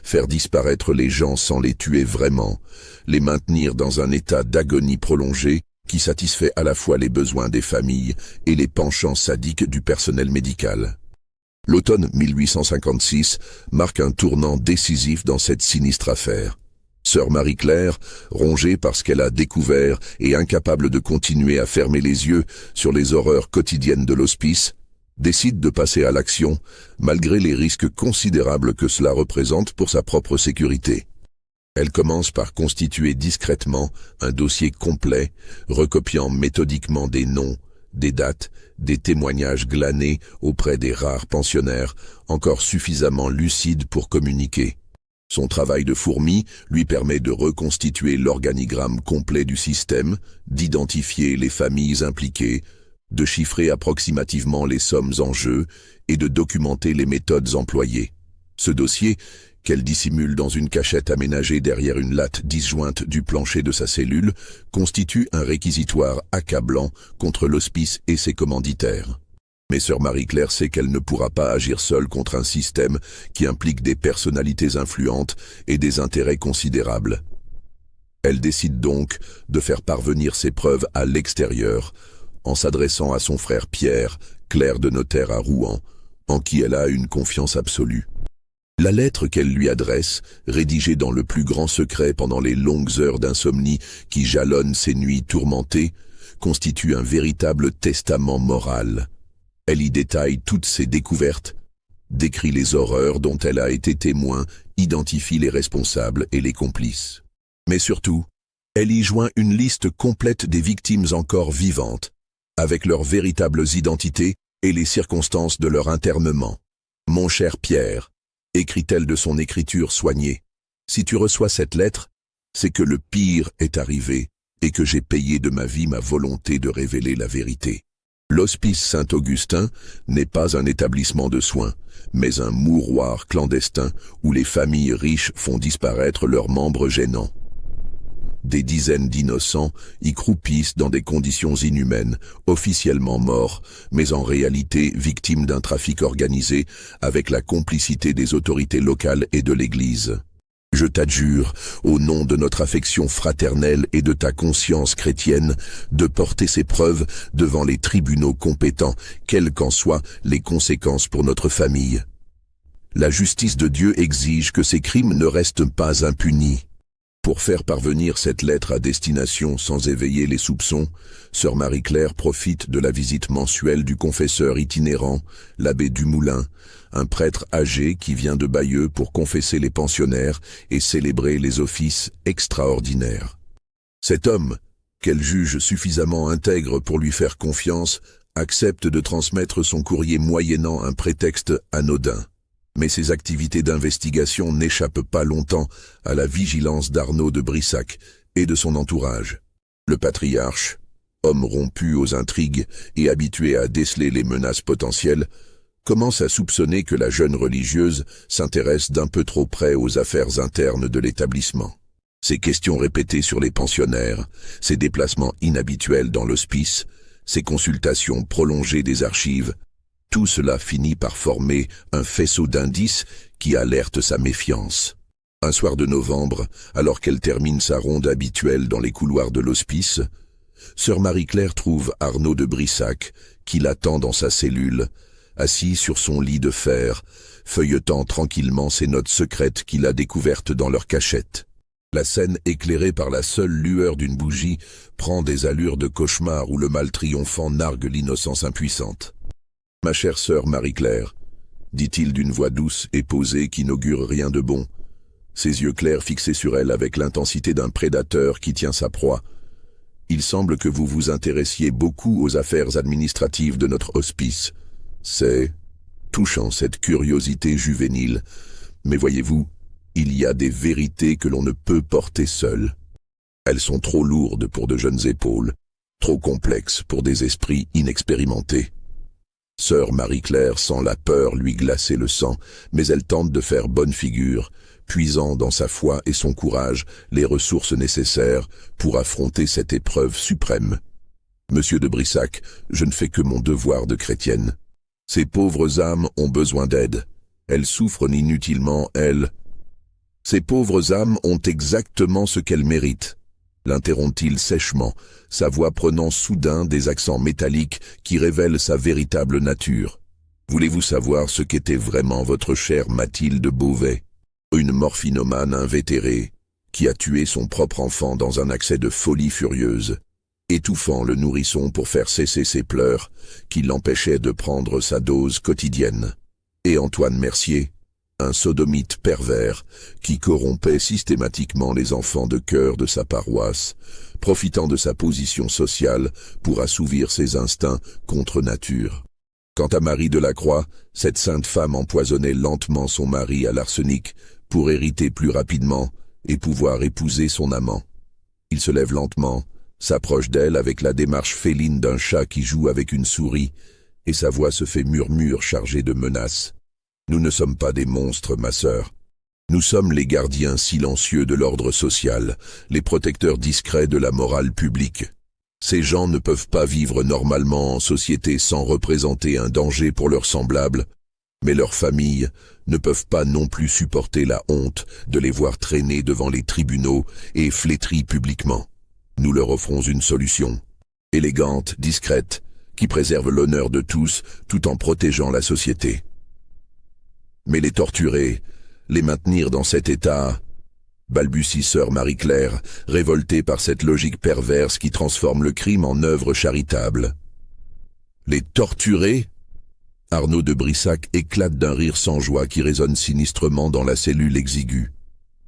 Faire disparaître les gens sans les tuer vraiment, les maintenir dans un état d'agonie prolongée qui satisfait à la fois les besoins des familles et les penchants sadiques du personnel médical. L'automne 1856 marque un tournant décisif dans cette sinistre affaire. Sœur Marie-Claire, rongée par ce qu'elle a découvert et incapable de continuer à fermer les yeux sur les horreurs quotidiennes de l'hospice, décide de passer à l'action, malgré les risques considérables que cela représente pour sa propre sécurité. Elle commence par constituer discrètement un dossier complet, recopiant méthodiquement des noms, des dates, des témoignages glanés auprès des rares pensionnaires, encore suffisamment lucides pour communiquer. Son travail de fourmi lui permet de reconstituer l'organigramme complet du système, d'identifier les familles impliquées, de chiffrer approximativement les sommes en jeu et de documenter les méthodes employées. Ce dossier, qu'elle dissimule dans une cachette aménagée derrière une latte disjointe du plancher de sa cellule, constitue un réquisitoire accablant contre l'hospice et ses commanditaires. Mais sœur Marie-Claire sait qu'elle ne pourra pas agir seule contre un système qui implique des personnalités influentes et des intérêts considérables. Elle décide donc de faire parvenir ses preuves à l'extérieur, en s'adressant à son frère Pierre, clerc de notaire à Rouen, en qui elle a une confiance absolue. La lettre qu'elle lui adresse, rédigée dans le plus grand secret pendant les longues heures d'insomnie qui jalonnent ses nuits tourmentées, constitue un véritable testament moral. Elle y détaille toutes ses découvertes, décrit les horreurs dont elle a été témoin, identifie les responsables et les complices. Mais surtout, elle y joint une liste complète des victimes encore vivantes, avec leurs véritables identités et les circonstances de leur internement. « Mon cher Pierre », écrit-elle de son écriture soignée, « si tu reçois cette lettre, c'est que le pire est arrivé et que j'ai payé de ma vie ma volonté de révéler la vérité. L'Hospice Saint-Augustin n'est pas un établissement de soins, mais un mouroir clandestin où les familles riches font disparaître leurs membres gênants. Des dizaines d'innocents y croupissent dans des conditions inhumaines, officiellement morts, mais en réalité victimes d'un trafic organisé avec la complicité des autorités locales et de l'Église. Je t'adjure, au nom de notre affection fraternelle et de ta conscience chrétienne, de porter ces preuves devant les tribunaux compétents, quelles qu'en soient les conséquences pour notre famille. La justice de Dieu exige que ces crimes ne restent pas impunis. Pour faire parvenir cette lettre à destination sans éveiller les soupçons, sœur Marie-Claire profite de la visite mensuelle du confesseur itinérant, l'abbé Dumoulin, un prêtre âgé qui vient de Bayeux pour confesser les pensionnaires et célébrer les offices extraordinaires. Cet homme, qu'elle juge suffisamment intègre pour lui faire confiance, accepte de transmettre son courrier moyennant un prétexte anodin. Mais ses activités d'investigation n'échappent pas longtemps à la vigilance d'Arnaud de Brissac et de son entourage. Le patriarche, homme rompu aux intrigues et habitué à déceler les menaces potentielles, commence à soupçonner que la jeune religieuse s'intéresse d'un peu trop près aux affaires internes de l'établissement. Ses questions répétées sur les pensionnaires, ses déplacements inhabituels dans l'hospice, ses consultations prolongées des archives, tout cela finit par former un faisceau d'indices qui alerte sa méfiance. Un soir de novembre, alors qu'elle termine sa ronde habituelle dans les couloirs de l'hospice, Sœur Marie-Claire trouve Arnaud de Brissac, qui l'attend dans sa cellule, assis sur son lit de fer, feuilletant tranquillement ses notes secrètes qu'il a découvertes dans leur cachette. La scène, éclairée par la seule lueur d'une bougie, prend des allures de cauchemar où le mal triomphant nargue l'innocence impuissante. « Ma chère sœur Marie-Claire, » dit-il d'une voix douce et posée qui n'augure rien de bon, ses yeux clairs fixés sur elle avec l'intensité d'un prédateur qui tient sa proie. « Il semble que vous vous intéressiez beaucoup aux affaires administratives de notre hospice. C'est touchant cette curiosité juvénile, mais voyez-vous, il y a des vérités que l'on ne peut porter seul. Elles sont trop lourdes pour de jeunes épaules, trop complexes pour des esprits inexpérimentés. » Sœur Marie-Claire sent la peur lui glacer le sang, mais elle tente de faire bonne figure, puisant dans sa foi et son courage les ressources nécessaires pour affronter cette épreuve suprême. « Monsieur de Brissac, je ne fais que mon devoir de chrétienne. Ces pauvres âmes ont besoin d'aide. Elles souffrent inutilement, elles. Ces pauvres âmes ont exactement ce qu'elles méritent. » L'interrompt-il sèchement, sa voix prenant soudain des accents métalliques qui révèlent sa véritable nature. « Voulez-vous savoir ce qu'était vraiment votre chère Mathilde Beauvais, une morphinomane invétérée, qui a tué son propre enfant dans un accès de folie furieuse, étouffant le nourrisson pour faire cesser ses pleurs, qui l'empêchaient de prendre sa dose quotidienne. Et Antoine Mercier, un sodomite pervers qui corrompait systématiquement les enfants de cœur de sa paroisse, profitant de sa position sociale pour assouvir ses instincts contre nature. Quant à Marie de la Croix, cette sainte femme empoisonnait lentement son mari à l'arsenic pour hériter plus rapidement et pouvoir épouser son amant. Il se lève lentement, s'approche d'elle avec la démarche féline d'un chat qui joue avec une souris, et sa voix se fait murmure chargée de menaces. Nous ne sommes pas des monstres, ma sœur. Nous sommes les gardiens silencieux de l'ordre social, les protecteurs discrets de la morale publique. Ces gens ne peuvent pas vivre normalement en société sans représenter un danger pour leurs semblables, mais leurs familles ne peuvent pas non plus supporter la honte de les voir traîner devant les tribunaux et flétris publiquement. Nous leur offrons une solution, élégante, discrète, qui préserve l'honneur de tous tout en protégeant la société. Mais les torturer, les maintenir dans cet état, balbutie sœur Marie-Claire, révoltée par cette logique perverse qui transforme le crime en œuvre charitable. Les torturer? Arnaud de Brissac éclate d'un rire sans joie qui résonne sinistrement dans la cellule exiguë.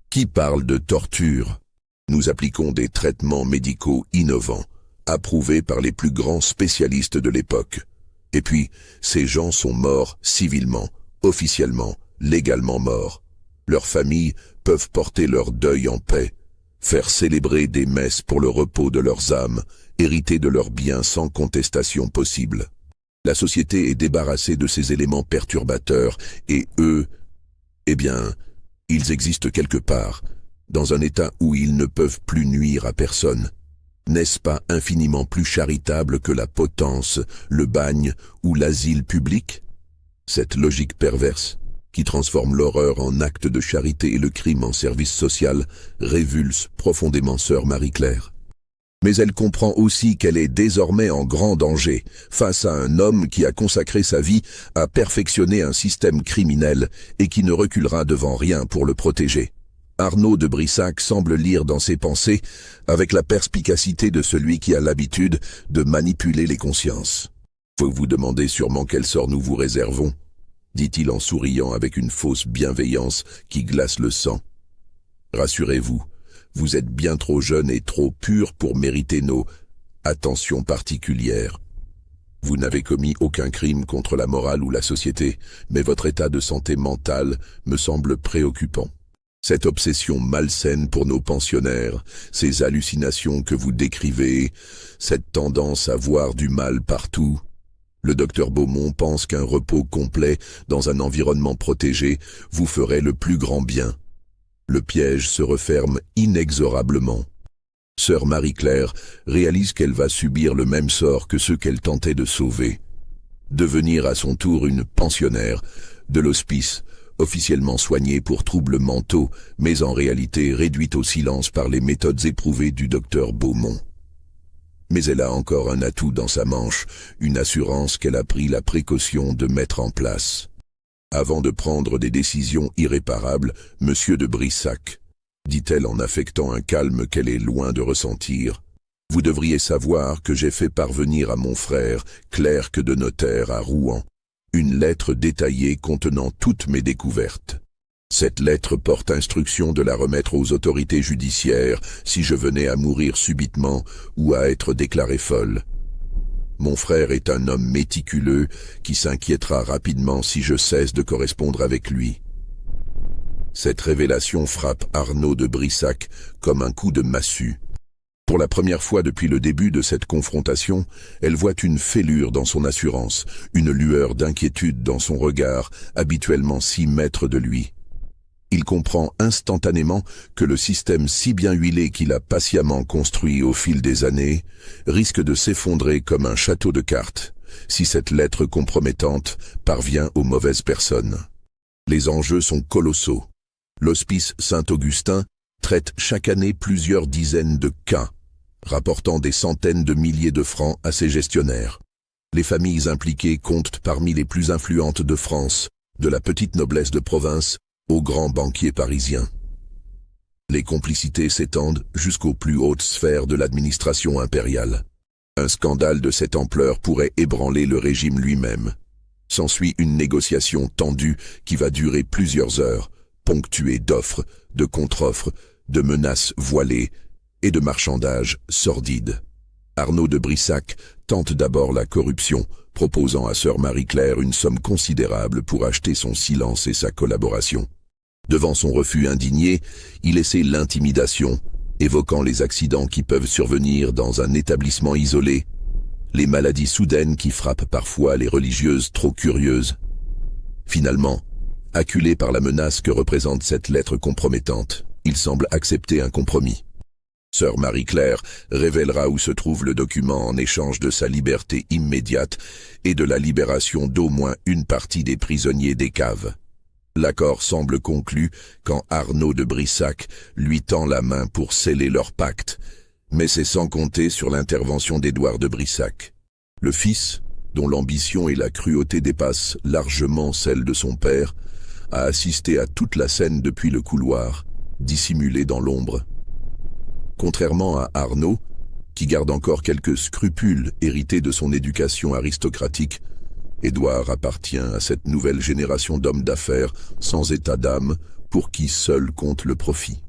Qui parle de torture? Nous appliquons des traitements médicaux innovants, approuvés par les plus grands spécialistes de l'époque. Et puis, ces gens sont morts civilement, officiellement, légalement morts. Leurs familles peuvent porter leur deuil en paix, faire célébrer des messes pour le repos de leurs âmes, hériter de leurs biens sans contestation possible. La société est débarrassée de ces éléments perturbateurs, et eux, eh bien, ils existent quelque part, dans un état où ils ne peuvent plus nuire à personne. N'est-ce pas infiniment plus charitable que la potence, le bagne ou l'asile public? Cette logique perverse, qui transforme l'horreur en acte de charité et le crime en service social, révulse profondément sœur Marie-Claire. Mais elle comprend aussi qu'elle est désormais en grand danger face à un homme qui a consacré sa vie à perfectionner un système criminel et qui ne reculera devant rien pour le protéger. Arnaud de Brissac semble lire dans ses pensées avec la perspicacité de celui qui a l'habitude de manipuler les consciences. « Vous vous demandez sûrement quel sort nous vous réservons », dit-il en souriant avec une fausse bienveillance qui glace le sang. « Rassurez-vous, vous êtes bien trop jeune et trop pur pour mériter nos attentions particulières. Vous n'avez commis aucun crime contre la morale ou la société, mais votre état de santé mentale me semble préoccupant. Cette obsession malsaine pour nos pensionnaires, ces hallucinations que vous décrivez, cette tendance à voir du mal partout. Le docteur Beaumont pense qu'un repos complet dans un environnement protégé vous ferait le plus grand bien. Le piège se referme inexorablement. Sœur Marie-Claire réalise qu'elle va subir le même sort que ceux qu'elle tentait de sauver. Devenir à son tour une pensionnaire de l'hospice, officiellement soignée pour troubles mentaux, mais en réalité réduite au silence par les méthodes éprouvées du docteur Beaumont. Mais elle a encore un atout dans sa manche, une assurance qu'elle a pris la précaution de mettre en place. Avant de prendre des décisions irréparables, monsieur de Brissac, dit-elle en affectant un calme qu'elle est loin de ressentir, vous devriez savoir que j'ai fait parvenir à mon frère, clerc de notaire à Rouen, une lettre détaillée contenant toutes mes découvertes. Cette lettre porte instruction de la remettre aux autorités judiciaires si je venais à mourir subitement ou à être déclarée folle. Mon frère est un homme méticuleux qui s'inquiétera rapidement si je cesse de correspondre avec lui. Cette révélation frappe Arnaud de Brissac comme un coup de massue. Pour la première fois depuis le début de cette confrontation, elle voit une fêlure dans son assurance, une lueur d'inquiétude dans son regard, habituellement si maître de lui. Il comprend instantanément que le système si bien huilé qu'il a patiemment construit au fil des années risque de s'effondrer comme un château de cartes si cette lettre compromettante parvient aux mauvaises personnes. Les enjeux sont colossaux. L'Hospice Saint-Augustin traite chaque année plusieurs dizaines de cas, rapportant des centaines de milliers de francs à ses gestionnaires. Les familles impliquées comptent parmi les plus influentes de France, de la petite noblesse de province aux grands banquiers parisiens. Les complicités s'étendent jusqu'aux plus hautes sphères de l'administration impériale. Un scandale de cette ampleur pourrait ébranler le régime lui-même. S'ensuit une négociation tendue qui va durer plusieurs heures, ponctuée d'offres, de contre-offres, de menaces voilées et de marchandages sordides. Arnaud de Brissac tente d'abord la corruption, proposant à sœur Marie-Claire une somme considérable pour acheter son silence et sa collaboration. Devant son refus indigné, il essaie l'intimidation, évoquant les accidents qui peuvent survenir dans un établissement isolé, les maladies soudaines qui frappent parfois les religieuses trop curieuses. Finalement, acculé par la menace que représente cette lettre compromettante, il semble accepter un compromis. Sœur Marie-Claire révélera où se trouve le document en échange de sa liberté immédiate et de la libération d'au moins une partie des prisonniers des caves. L'accord semble conclu quand Arnaud de Brissac lui tend la main pour sceller leur pacte, mais c'est sans compter sur l'intervention d'Édouard de Brissac. Le fils, dont l'ambition et la cruauté dépassent largement celle de son père, a assisté à toute la scène depuis le couloir, dissimulé dans l'ombre. Contrairement à Arnaud, qui garde encore quelques scrupules hérités de son éducation aristocratique, Édouard appartient à cette nouvelle génération d'hommes d'affaires sans état d'âme pour qui seul compte le profit.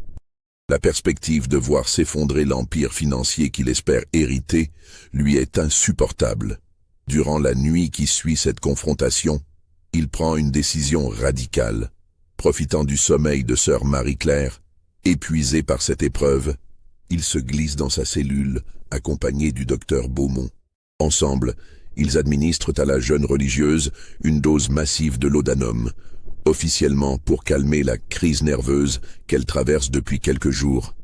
La perspective de voir s'effondrer l'empire financier qu'il espère hériter lui est insupportable. Durant la nuit qui suit cette confrontation, il prend une décision radicale. Profitant du sommeil de sœur Marie-Claire, épuisé par cette épreuve, il se glisse dans sa cellule, accompagné du docteur Beaumont. Ensemble, ils administrent à la jeune religieuse une dose massive de laudanum, officiellement pour calmer la crise nerveuse qu'elle traverse depuis quelques jours.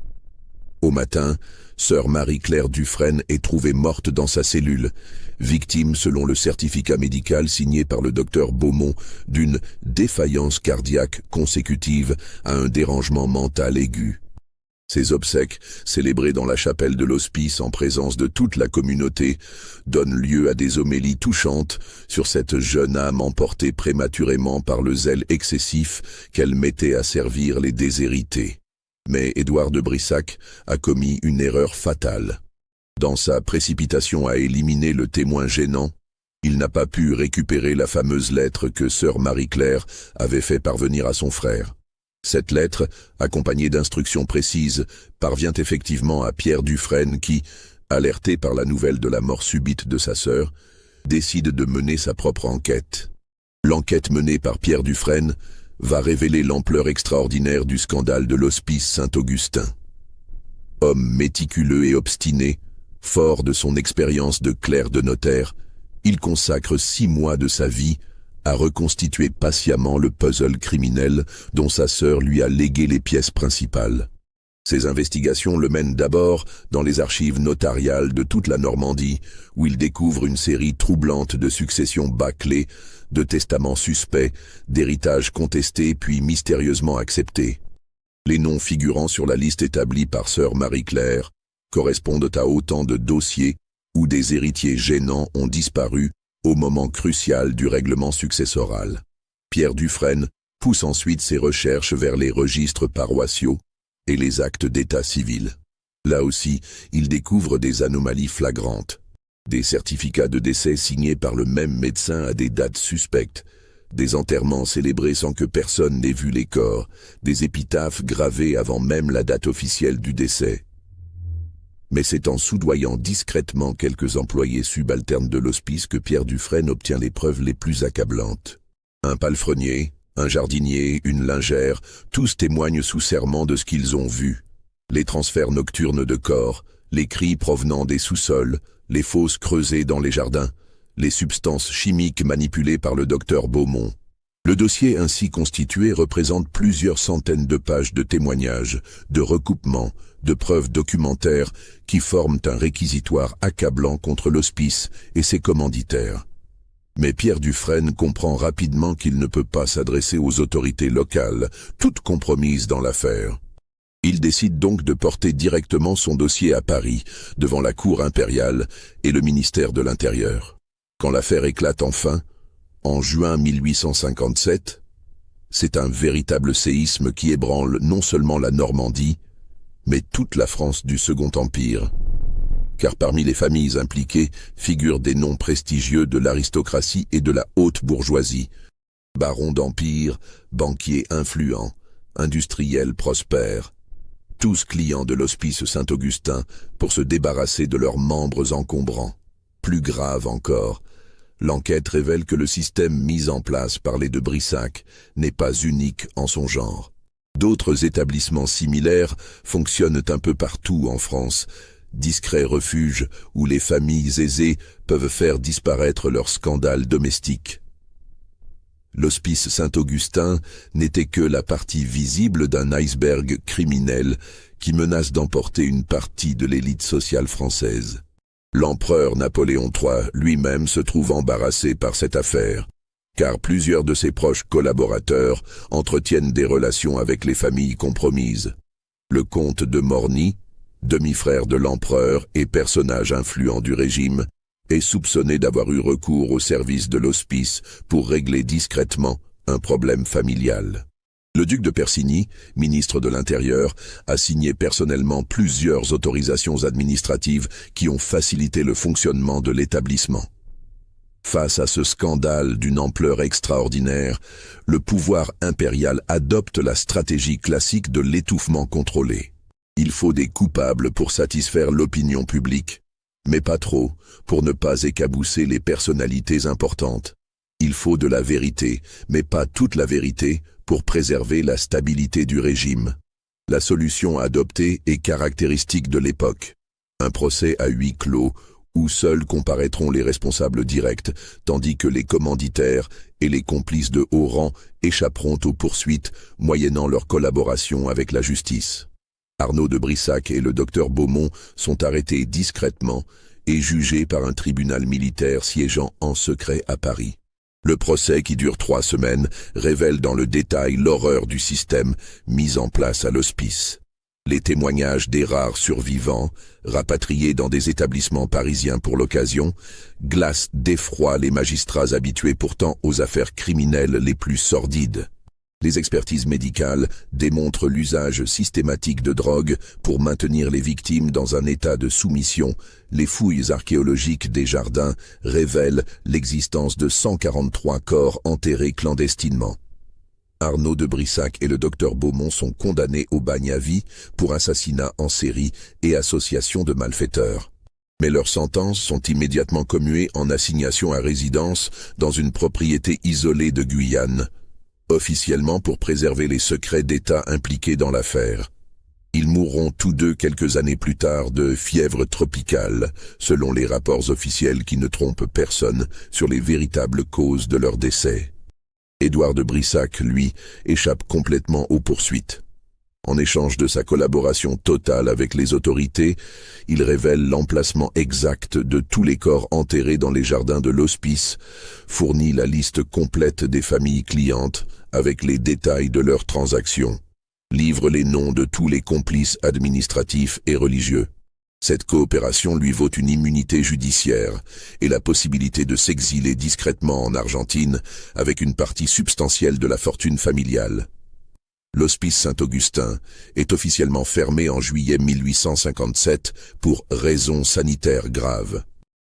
Au matin, sœur Marie-Claire Dufresne est trouvée morte dans sa cellule, victime selon le certificat médical signé par le docteur Beaumont d'une défaillance cardiaque consécutive à un dérangement mental aigu. Ces obsèques, célébrées dans la chapelle de l'hospice en présence de toute la communauté, donnent lieu à des homélies touchantes sur cette jeune âme emportée prématurément par le zèle excessif qu'elle mettait à servir les déshérités. Mais Édouard de Brissac a commis une erreur fatale. Dans sa précipitation à éliminer le témoin gênant, il n'a pas pu récupérer la fameuse lettre que sœur Marie-Claire avait fait parvenir à son frère. Cette lettre, accompagnée d'instructions précises, parvient effectivement à Pierre Dufresne qui, alerté par la nouvelle de la mort subite de sa sœur, décide de mener sa propre enquête. L'enquête menée par Pierre Dufresne va révéler l'ampleur extraordinaire du scandale de l'Hospice Saint-Augustin. Homme méticuleux et obstiné, fort de son expérience de clerc de notaire, il consacre 6 mois de sa vie à reconstituer patiemment le puzzle criminel dont sa sœur lui a légué les pièces principales. Ses investigations le mènent d'abord dans les archives notariales de toute la Normandie, où il découvre une série troublante de successions bâclées, de testaments suspects, d'héritages contestés puis mystérieusement acceptés. Les noms figurant sur la liste établie par sœur Marie-Claire correspondent à autant de dossiers où des héritiers gênants ont disparu au moment crucial du règlement successoral. Pierre Dufresne pousse ensuite ses recherches vers les registres paroissiaux et les actes d'état civil. Là aussi, il découvre des anomalies flagrantes. Des certificats de décès signés par le même médecin à des dates suspectes, des enterrements célébrés sans que personne n'ait vu les corps, des épitaphes gravées avant même la date officielle du décès. Mais c'est en soudoyant discrètement quelques employés subalternes de l'hospice que Pierre Dufresne obtient les preuves les plus accablantes. Un palefrenier, un jardinier, une lingère, tous témoignent sous serment de ce qu'ils ont vu. Les transferts nocturnes de corps, les cris provenant des sous-sols, les fosses creusées dans les jardins, les substances chimiques manipulées par le docteur Beaumont. Le dossier ainsi constitué représente plusieurs centaines de pages de témoignages, de recoupements, de preuves documentaires qui forment un réquisitoire accablant contre l'hospice et ses commanditaires. Mais Pierre Dufresne comprend rapidement qu'il ne peut pas s'adresser aux autorités locales, toutes compromises dans l'affaire. Il décide donc de porter directement son dossier à Paris, devant la Cour impériale et le ministère de l'Intérieur. Quand l'affaire éclate enfin, en juin 1857, c'est un véritable séisme qui ébranle non seulement la Normandie, mais toute la France du Second Empire. Car parmi les familles impliquées figurent des noms prestigieux de l'aristocratie et de la haute bourgeoisie. Barons d'empire, banquiers influents, industriels prospères, tous clients de l'hospice Saint-Augustin pour se débarrasser de leurs membres encombrants. Plus grave encore, l'enquête révèle que le système mis en place par les de Brissac n'est pas unique en son genre. D'autres établissements similaires fonctionnent un peu partout en France, discrets refuges où les familles aisées peuvent faire disparaître leurs scandales domestiques. L'hospice Saint-Augustin n'était que la partie visible d'un iceberg criminel qui menace d'emporter une partie de l'élite sociale française. L'empereur Napoléon III lui-même se trouve embarrassé par cette affaire, car plusieurs de ses proches collaborateurs entretiennent des relations avec les familles compromises. Le comte de Morny, demi-frère de l'empereur et personnage influent du régime, est soupçonné d'avoir eu recours au service de l'hospice pour régler discrètement un problème familial. Le duc de Persigny, ministre de l'Intérieur, a signé personnellement plusieurs autorisations administratives qui ont facilité le fonctionnement de l'établissement. Face à ce scandale d'une ampleur extraordinaire, le pouvoir impérial adopte la stratégie classique de l'étouffement contrôlé. Il faut des coupables pour satisfaire l'opinion publique, mais pas trop, pour ne pas écabousser les personnalités importantes. Il faut de la vérité, mais pas toute la vérité, pour préserver la stabilité du régime. La solution adoptée est caractéristique de l'époque. Un procès à huis clos, où seuls comparaîtront les responsables directs, tandis que les commanditaires et les complices de haut rang échapperont aux poursuites, moyennant leur collaboration avec la justice. Arnaud de Brissac et le docteur Beaumont sont arrêtés discrètement et jugés par un tribunal militaire siégeant en secret à Paris. Le procès, qui dure 3 semaines, révèle dans le détail l'horreur du système mis en place à l'hospice. Les témoignages des rares survivants, rapatriés dans des établissements parisiens pour l'occasion, glacent d'effroi les magistrats habitués pourtant aux affaires criminelles les plus sordides. Les expertises médicales démontrent l'usage systématique de drogue pour maintenir les victimes dans un état de soumission. Les fouilles archéologiques des jardins révèlent l'existence de 143 corps enterrés clandestinement. Arnaud de Brissac et le docteur Beaumont sont condamnés au bagne à vie pour assassinat en série et association de malfaiteurs. Mais leurs sentences sont immédiatement commuées en assignation à résidence dans une propriété isolée de Guyane, officiellement pour préserver les secrets d'État impliqués dans l'affaire. Ils mourront tous deux quelques années plus tard de fièvre tropicale, selon les rapports officiels qui ne trompent personne sur les véritables causes de leur décès. Édouard de Brissac, lui, échappe complètement aux poursuites. En échange de sa collaboration totale avec les autorités, il révèle l'emplacement exact de tous les corps enterrés dans les jardins de l'hospice, fournit la liste complète des familles clientes avec les détails de leurs transactions, livre les noms de tous les complices administratifs et religieux. Cette coopération lui vaut une immunité judiciaire et la possibilité de s'exiler discrètement en Argentine avec une partie substantielle de la fortune familiale. L'Hospice Saint-Augustin est officiellement fermé en juillet 1857 pour raisons sanitaires graves.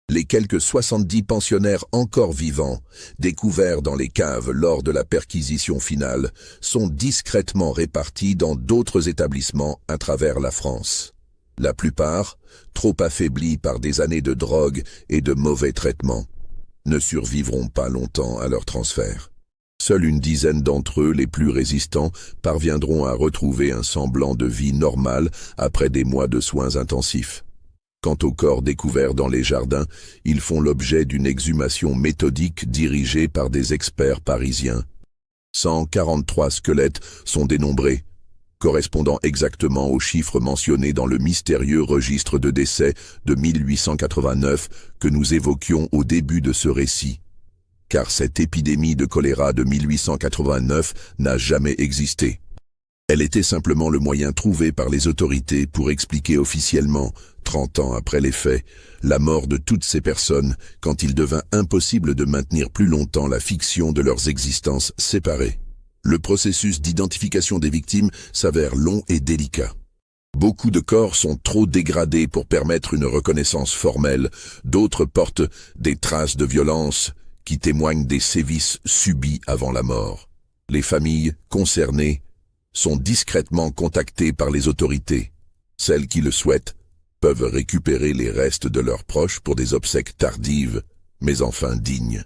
Les quelques 70 pensionnaires encore vivants, découverts dans les caves lors de la perquisition finale, sont discrètement répartis dans d'autres établissements à travers la France. La plupart, trop affaiblis par des années de drogue et de mauvais traitements, ne survivront pas longtemps à leur transfert. Seule une dizaine d'entre eux, les plus résistants, parviendront à retrouver un semblant de vie normale après des mois de soins intensifs. Quant aux corps découverts dans les jardins, ils font l'objet d'une exhumation méthodique dirigée par des experts parisiens. 143 squelettes sont dénombrés, correspondant exactement aux chiffres mentionnés dans le mystérieux registre de décès de 1889 que nous évoquions au début de ce récit. Car cette épidémie de choléra de 1889 n'a jamais existé. Elle était simplement le moyen trouvé par les autorités pour expliquer officiellement, 30 ans après les faits, la mort de toutes ces personnes quand il devint impossible de maintenir plus longtemps la fiction de leurs existences séparées. Le processus d'identification des victimes s'avère long et délicat. Beaucoup de corps sont trop dégradés pour permettre une reconnaissance formelle, d'autres portent des traces de violence qui témoignent des sévices subis avant la mort. Les familles concernées sont discrètement contactées par les autorités. Celles qui le souhaitent peuvent récupérer les restes de leurs proches pour des obsèques tardives, mais enfin dignes.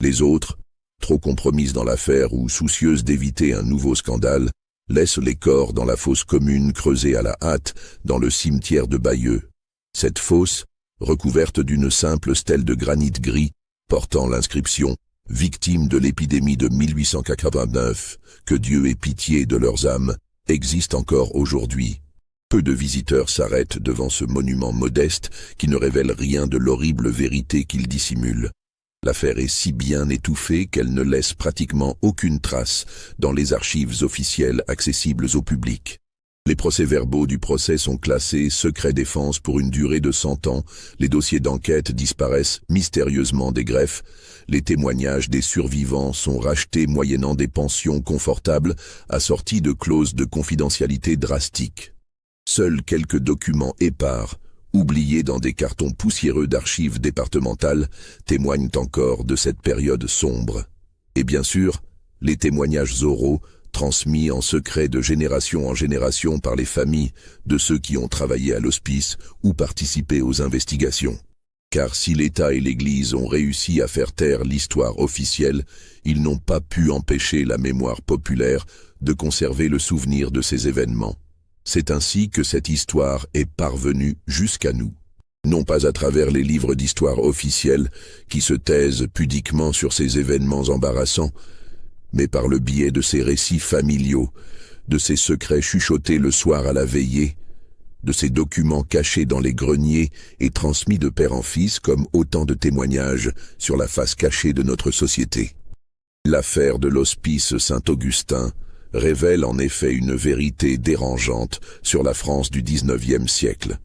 Les autres, trop compromises dans l'affaire ou soucieuses d'éviter un nouveau scandale, laissent les corps dans la fosse commune creusée à la hâte dans le cimetière de Bayeux. Cette fosse, recouverte d'une simple stèle de granit gris, portant l'inscription « Victimes de l'épidémie de 1889, que Dieu ait pitié de leurs âmes », existe encore aujourd'hui. Peu de visiteurs s'arrêtent devant ce monument modeste qui ne révèle rien de l'horrible vérité qu'il dissimule. L'affaire est si bien étouffée qu'elle ne laisse pratiquement aucune trace dans les archives officielles accessibles au public. Les procès-verbaux du procès sont classés secret défense pour une durée de 100 ans, les dossiers d'enquête disparaissent mystérieusement des greffes, les témoignages des survivants sont rachetés moyennant des pensions confortables assorties de clauses de confidentialité drastiques. Seuls quelques documents épars, oubliés dans des cartons poussiéreux d'archives départementales, témoignent encore de cette période sombre. Et bien sûr, les témoignages oraux, transmis en secret de génération en génération par les familles de ceux qui ont travaillé à l'hospice ou participé aux investigations. Car si l'État et l'Église ont réussi à faire taire l'histoire officielle, ils n'ont pas pu empêcher la mémoire populaire de conserver le souvenir de ces événements. C'est ainsi que cette histoire est parvenue jusqu'à nous. Non pas à travers les livres d'histoire officiels qui se taisent pudiquement sur ces événements embarrassants, mais par le biais de ces récits familiaux, de ces secrets chuchotés le soir à la veillée, de ces documents cachés dans les greniers et transmis de père en fils comme autant de témoignages sur la face cachée de notre société. L'affaire de l'Hospice Saint-Augustin révèle en effet une vérité dérangeante sur la France du XIXe siècle.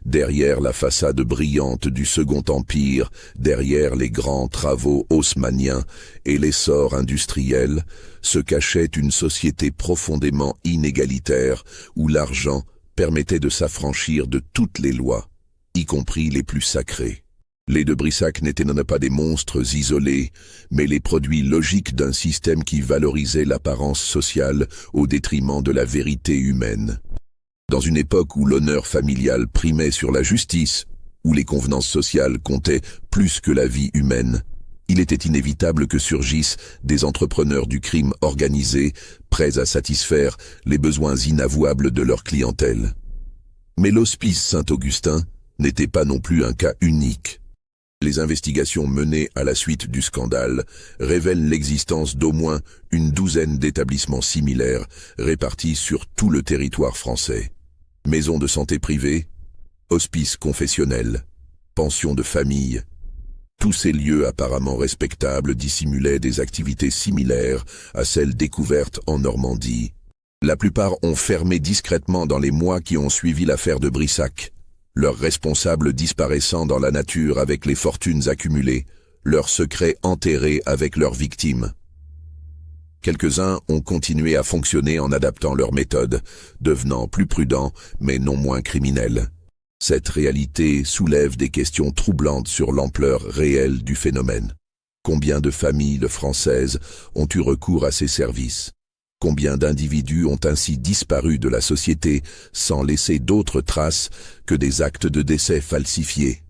Derrière la façade brillante du Second Empire, derrière les grands travaux haussmanniens et l'essor industriel, se cachait une société profondément inégalitaire où l'argent permettait de s'affranchir de toutes les lois, y compris les plus sacrées. Les de Brissac n'étaient pas des monstres isolés, mais les produits logiques d'un système qui valorisait l'apparence sociale au détriment de la vérité humaine. Dans une époque où l'honneur familial primait sur la justice, où les convenances sociales comptaient plus que la vie humaine, il était inévitable que surgissent des entrepreneurs du crime organisé, prêts à satisfaire les besoins inavouables de leur clientèle. Mais l'Hospice Saint-Augustin n'était pas non plus un cas unique. Les investigations menées à la suite du scandale révèlent l'existence d'au moins une douzaine d'établissements similaires répartis sur tout le territoire français. Maisons de santé privées, hospices confessionnels, pensions de famille. Tous ces lieux apparemment respectables dissimulaient des activités similaires à celles découvertes en Normandie. La plupart ont fermé discrètement dans les mois qui ont suivi l'affaire de Brissac. leurs responsables disparaissant dans la nature avec les fortunes accumulées, leurs secrets enterrés avec leurs victimes. Quelques-uns ont continué à fonctionner en adaptant leurs méthodes, devenant plus prudents mais non moins criminels. Cette réalité soulève des questions troublantes sur l'ampleur réelle du phénomène. Combien de familles françaises ont eu recours à ces services? Combien d'individus ont ainsi disparu de la société sans laisser d'autres traces que des actes de décès falsifiés?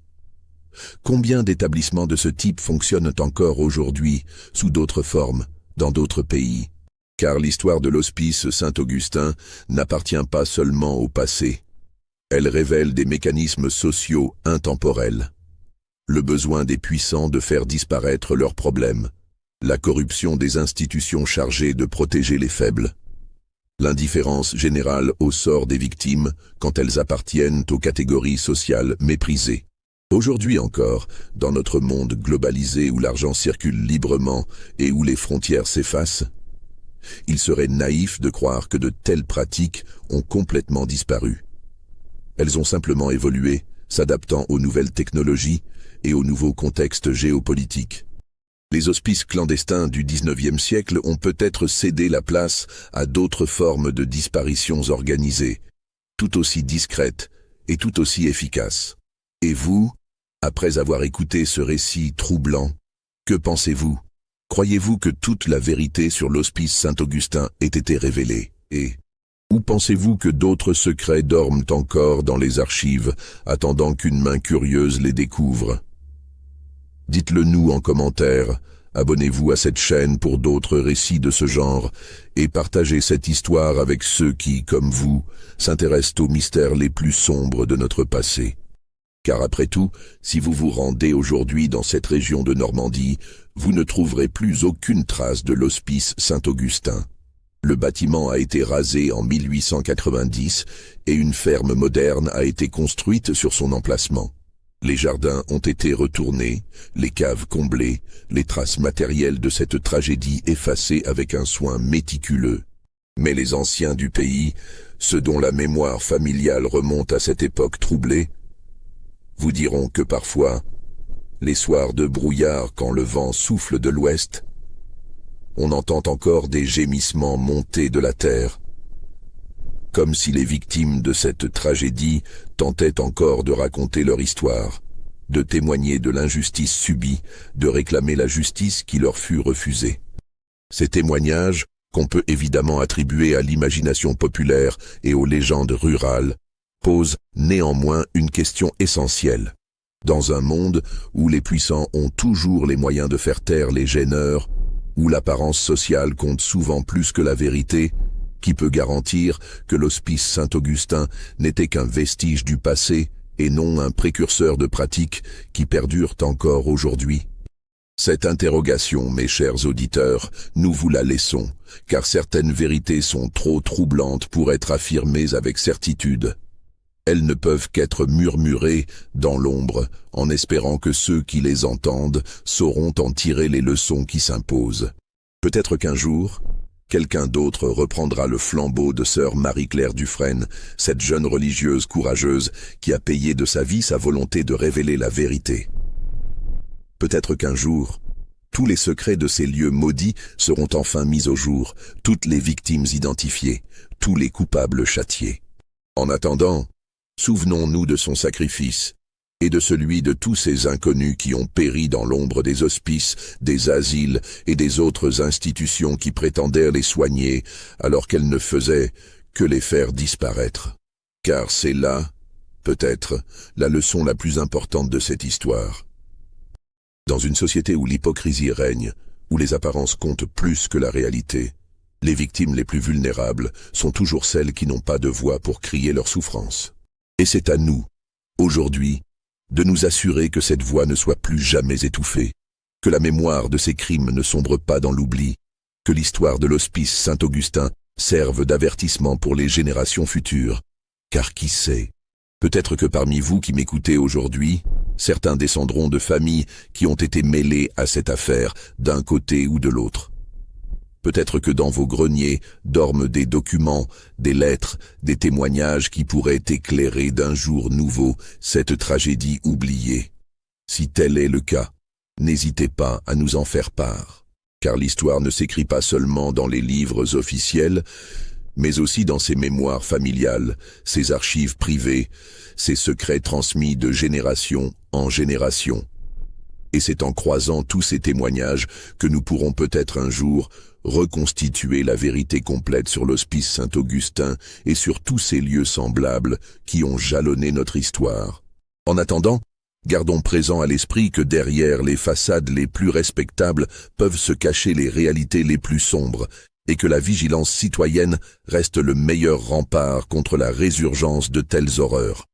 Combien d'établissements de ce type fonctionnent encore aujourd'hui, sous d'autres formes, dans d'autres pays? Car l'histoire de l'Hospice Saint-Augustin n'appartient pas seulement au passé. Elle révèle des mécanismes sociaux intemporels. Le besoin des puissants de faire disparaître leurs problèmes. La corruption des institutions chargées de protéger les faibles. L'indifférence générale au sort des victimes quand elles appartiennent aux catégories sociales méprisées. Aujourd'hui encore, dans notre monde globalisé où l'argent circule librement et où les frontières s'effacent, il serait naïf de croire que de telles pratiques ont complètement disparu. Elles ont simplement évolué, s'adaptant aux nouvelles technologies et aux nouveaux contextes géopolitiques. Les hospices clandestins du XIXe siècle ont peut-être cédé la place à d'autres formes de disparitions organisées, tout aussi discrètes et tout aussi efficaces. Et vous, après avoir écouté ce récit troublant, que pensez-vous? Croyez-vous que toute la vérité sur l'Hospice Saint-Augustin ait été révélée? Ou pensez-vous que d'autres secrets dorment encore dans les archives, attendant qu'une main curieuse les découvre? Dites-le nous en commentaire, abonnez-vous à cette chaîne pour d'autres récits de ce genre, et partagez cette histoire avec ceux qui, comme vous, s'intéressent aux mystères les plus sombres de notre passé. Car après tout, si vous vous rendez aujourd'hui dans cette région de Normandie, vous ne trouverez plus aucune trace de l'Hospice Saint-Augustin. Le bâtiment a été rasé en 1890 et une ferme moderne a été construite sur son emplacement. Les jardins ont été retournés, les caves comblées, les traces matérielles de cette tragédie effacées avec un soin méticuleux. Mais les anciens du pays, ceux dont la mémoire familiale remonte à cette époque troublée, vous diront que parfois, les soirs de brouillard quand le vent souffle de l'ouest, on entend encore des gémissements monter de la terre, comme si les victimes de cette tragédie tentaient encore de raconter leur histoire, de témoigner de l'injustice subie, de réclamer la justice qui leur fut refusée. Ces témoignages, qu'on peut évidemment attribuer à l'imagination populaire et aux légendes rurales, posent néanmoins une question essentielle. Dans un monde où les puissants ont toujours les moyens de faire taire les gêneurs, où l'apparence sociale compte souvent plus que la vérité, qui peut garantir que l'Hospice Saint-Augustin n'était qu'un vestige du passé et non un précurseur de pratiques qui perdurent encore aujourd'hui? Cette interrogation, mes chers auditeurs, nous vous la laissons, car certaines vérités sont trop troublantes pour être affirmées avec certitude. Elles ne peuvent qu'être murmurées dans l'ombre, en espérant que ceux qui les entendent sauront en tirer les leçons qui s'imposent. Peut-être qu'un jour, quelqu'un d'autre reprendra le flambeau de sœur Marie-Claire Dufresne, cette jeune religieuse courageuse qui a payé de sa vie sa volonté de révéler la vérité. Peut-être qu'un jour, tous les secrets de ces lieux maudits seront enfin mis au jour, toutes les victimes identifiées, tous les coupables châtiés. En attendant, souvenons-nous de son sacrifice et de celui de tous ces inconnus qui ont péri dans l'ombre des hospices, des asiles et des autres institutions qui prétendaient les soigner alors qu'elles ne faisaient que les faire disparaître. Car c'est là, peut-être, la leçon la plus importante de cette histoire. Dans une société où l'hypocrisie règne, où les apparences comptent plus que la réalité, les victimes les plus vulnérables sont toujours celles qui n'ont pas de voix pour crier leur souffrance. Et c'est à nous, aujourd'hui, de nous assurer que cette voix ne soit plus jamais étouffée, que la mémoire de ces crimes ne sombre pas dans l'oubli, que l'histoire de l'Hospice Saint-Augustin serve d'avertissement pour les générations futures. Car qui sait, peut-être que parmi vous qui m'écoutez aujourd'hui, certains descendront de familles qui ont été mêlées à cette affaire d'un côté ou de l'autre. Peut-être que dans vos greniers dorment des documents, des lettres, des témoignages qui pourraient éclairer d'un jour nouveau cette tragédie oubliée. Si tel est le cas, n'hésitez pas à nous en faire part, car l'histoire ne s'écrit pas seulement dans les livres officiels, mais aussi dans ses mémoires familiales, ses archives privées, ses secrets transmis de génération en génération. Et c'est en croisant tous ces témoignages que nous pourrons peut-être un jour reconstituer la vérité complète sur l'Hospice Saint-Augustin et sur tous ces lieux semblables qui ont jalonné notre histoire. En attendant, gardons présent à l'esprit que derrière les façades les plus respectables peuvent se cacher les réalités les plus sombres et que la vigilance citoyenne reste le meilleur rempart contre la résurgence de telles horreurs.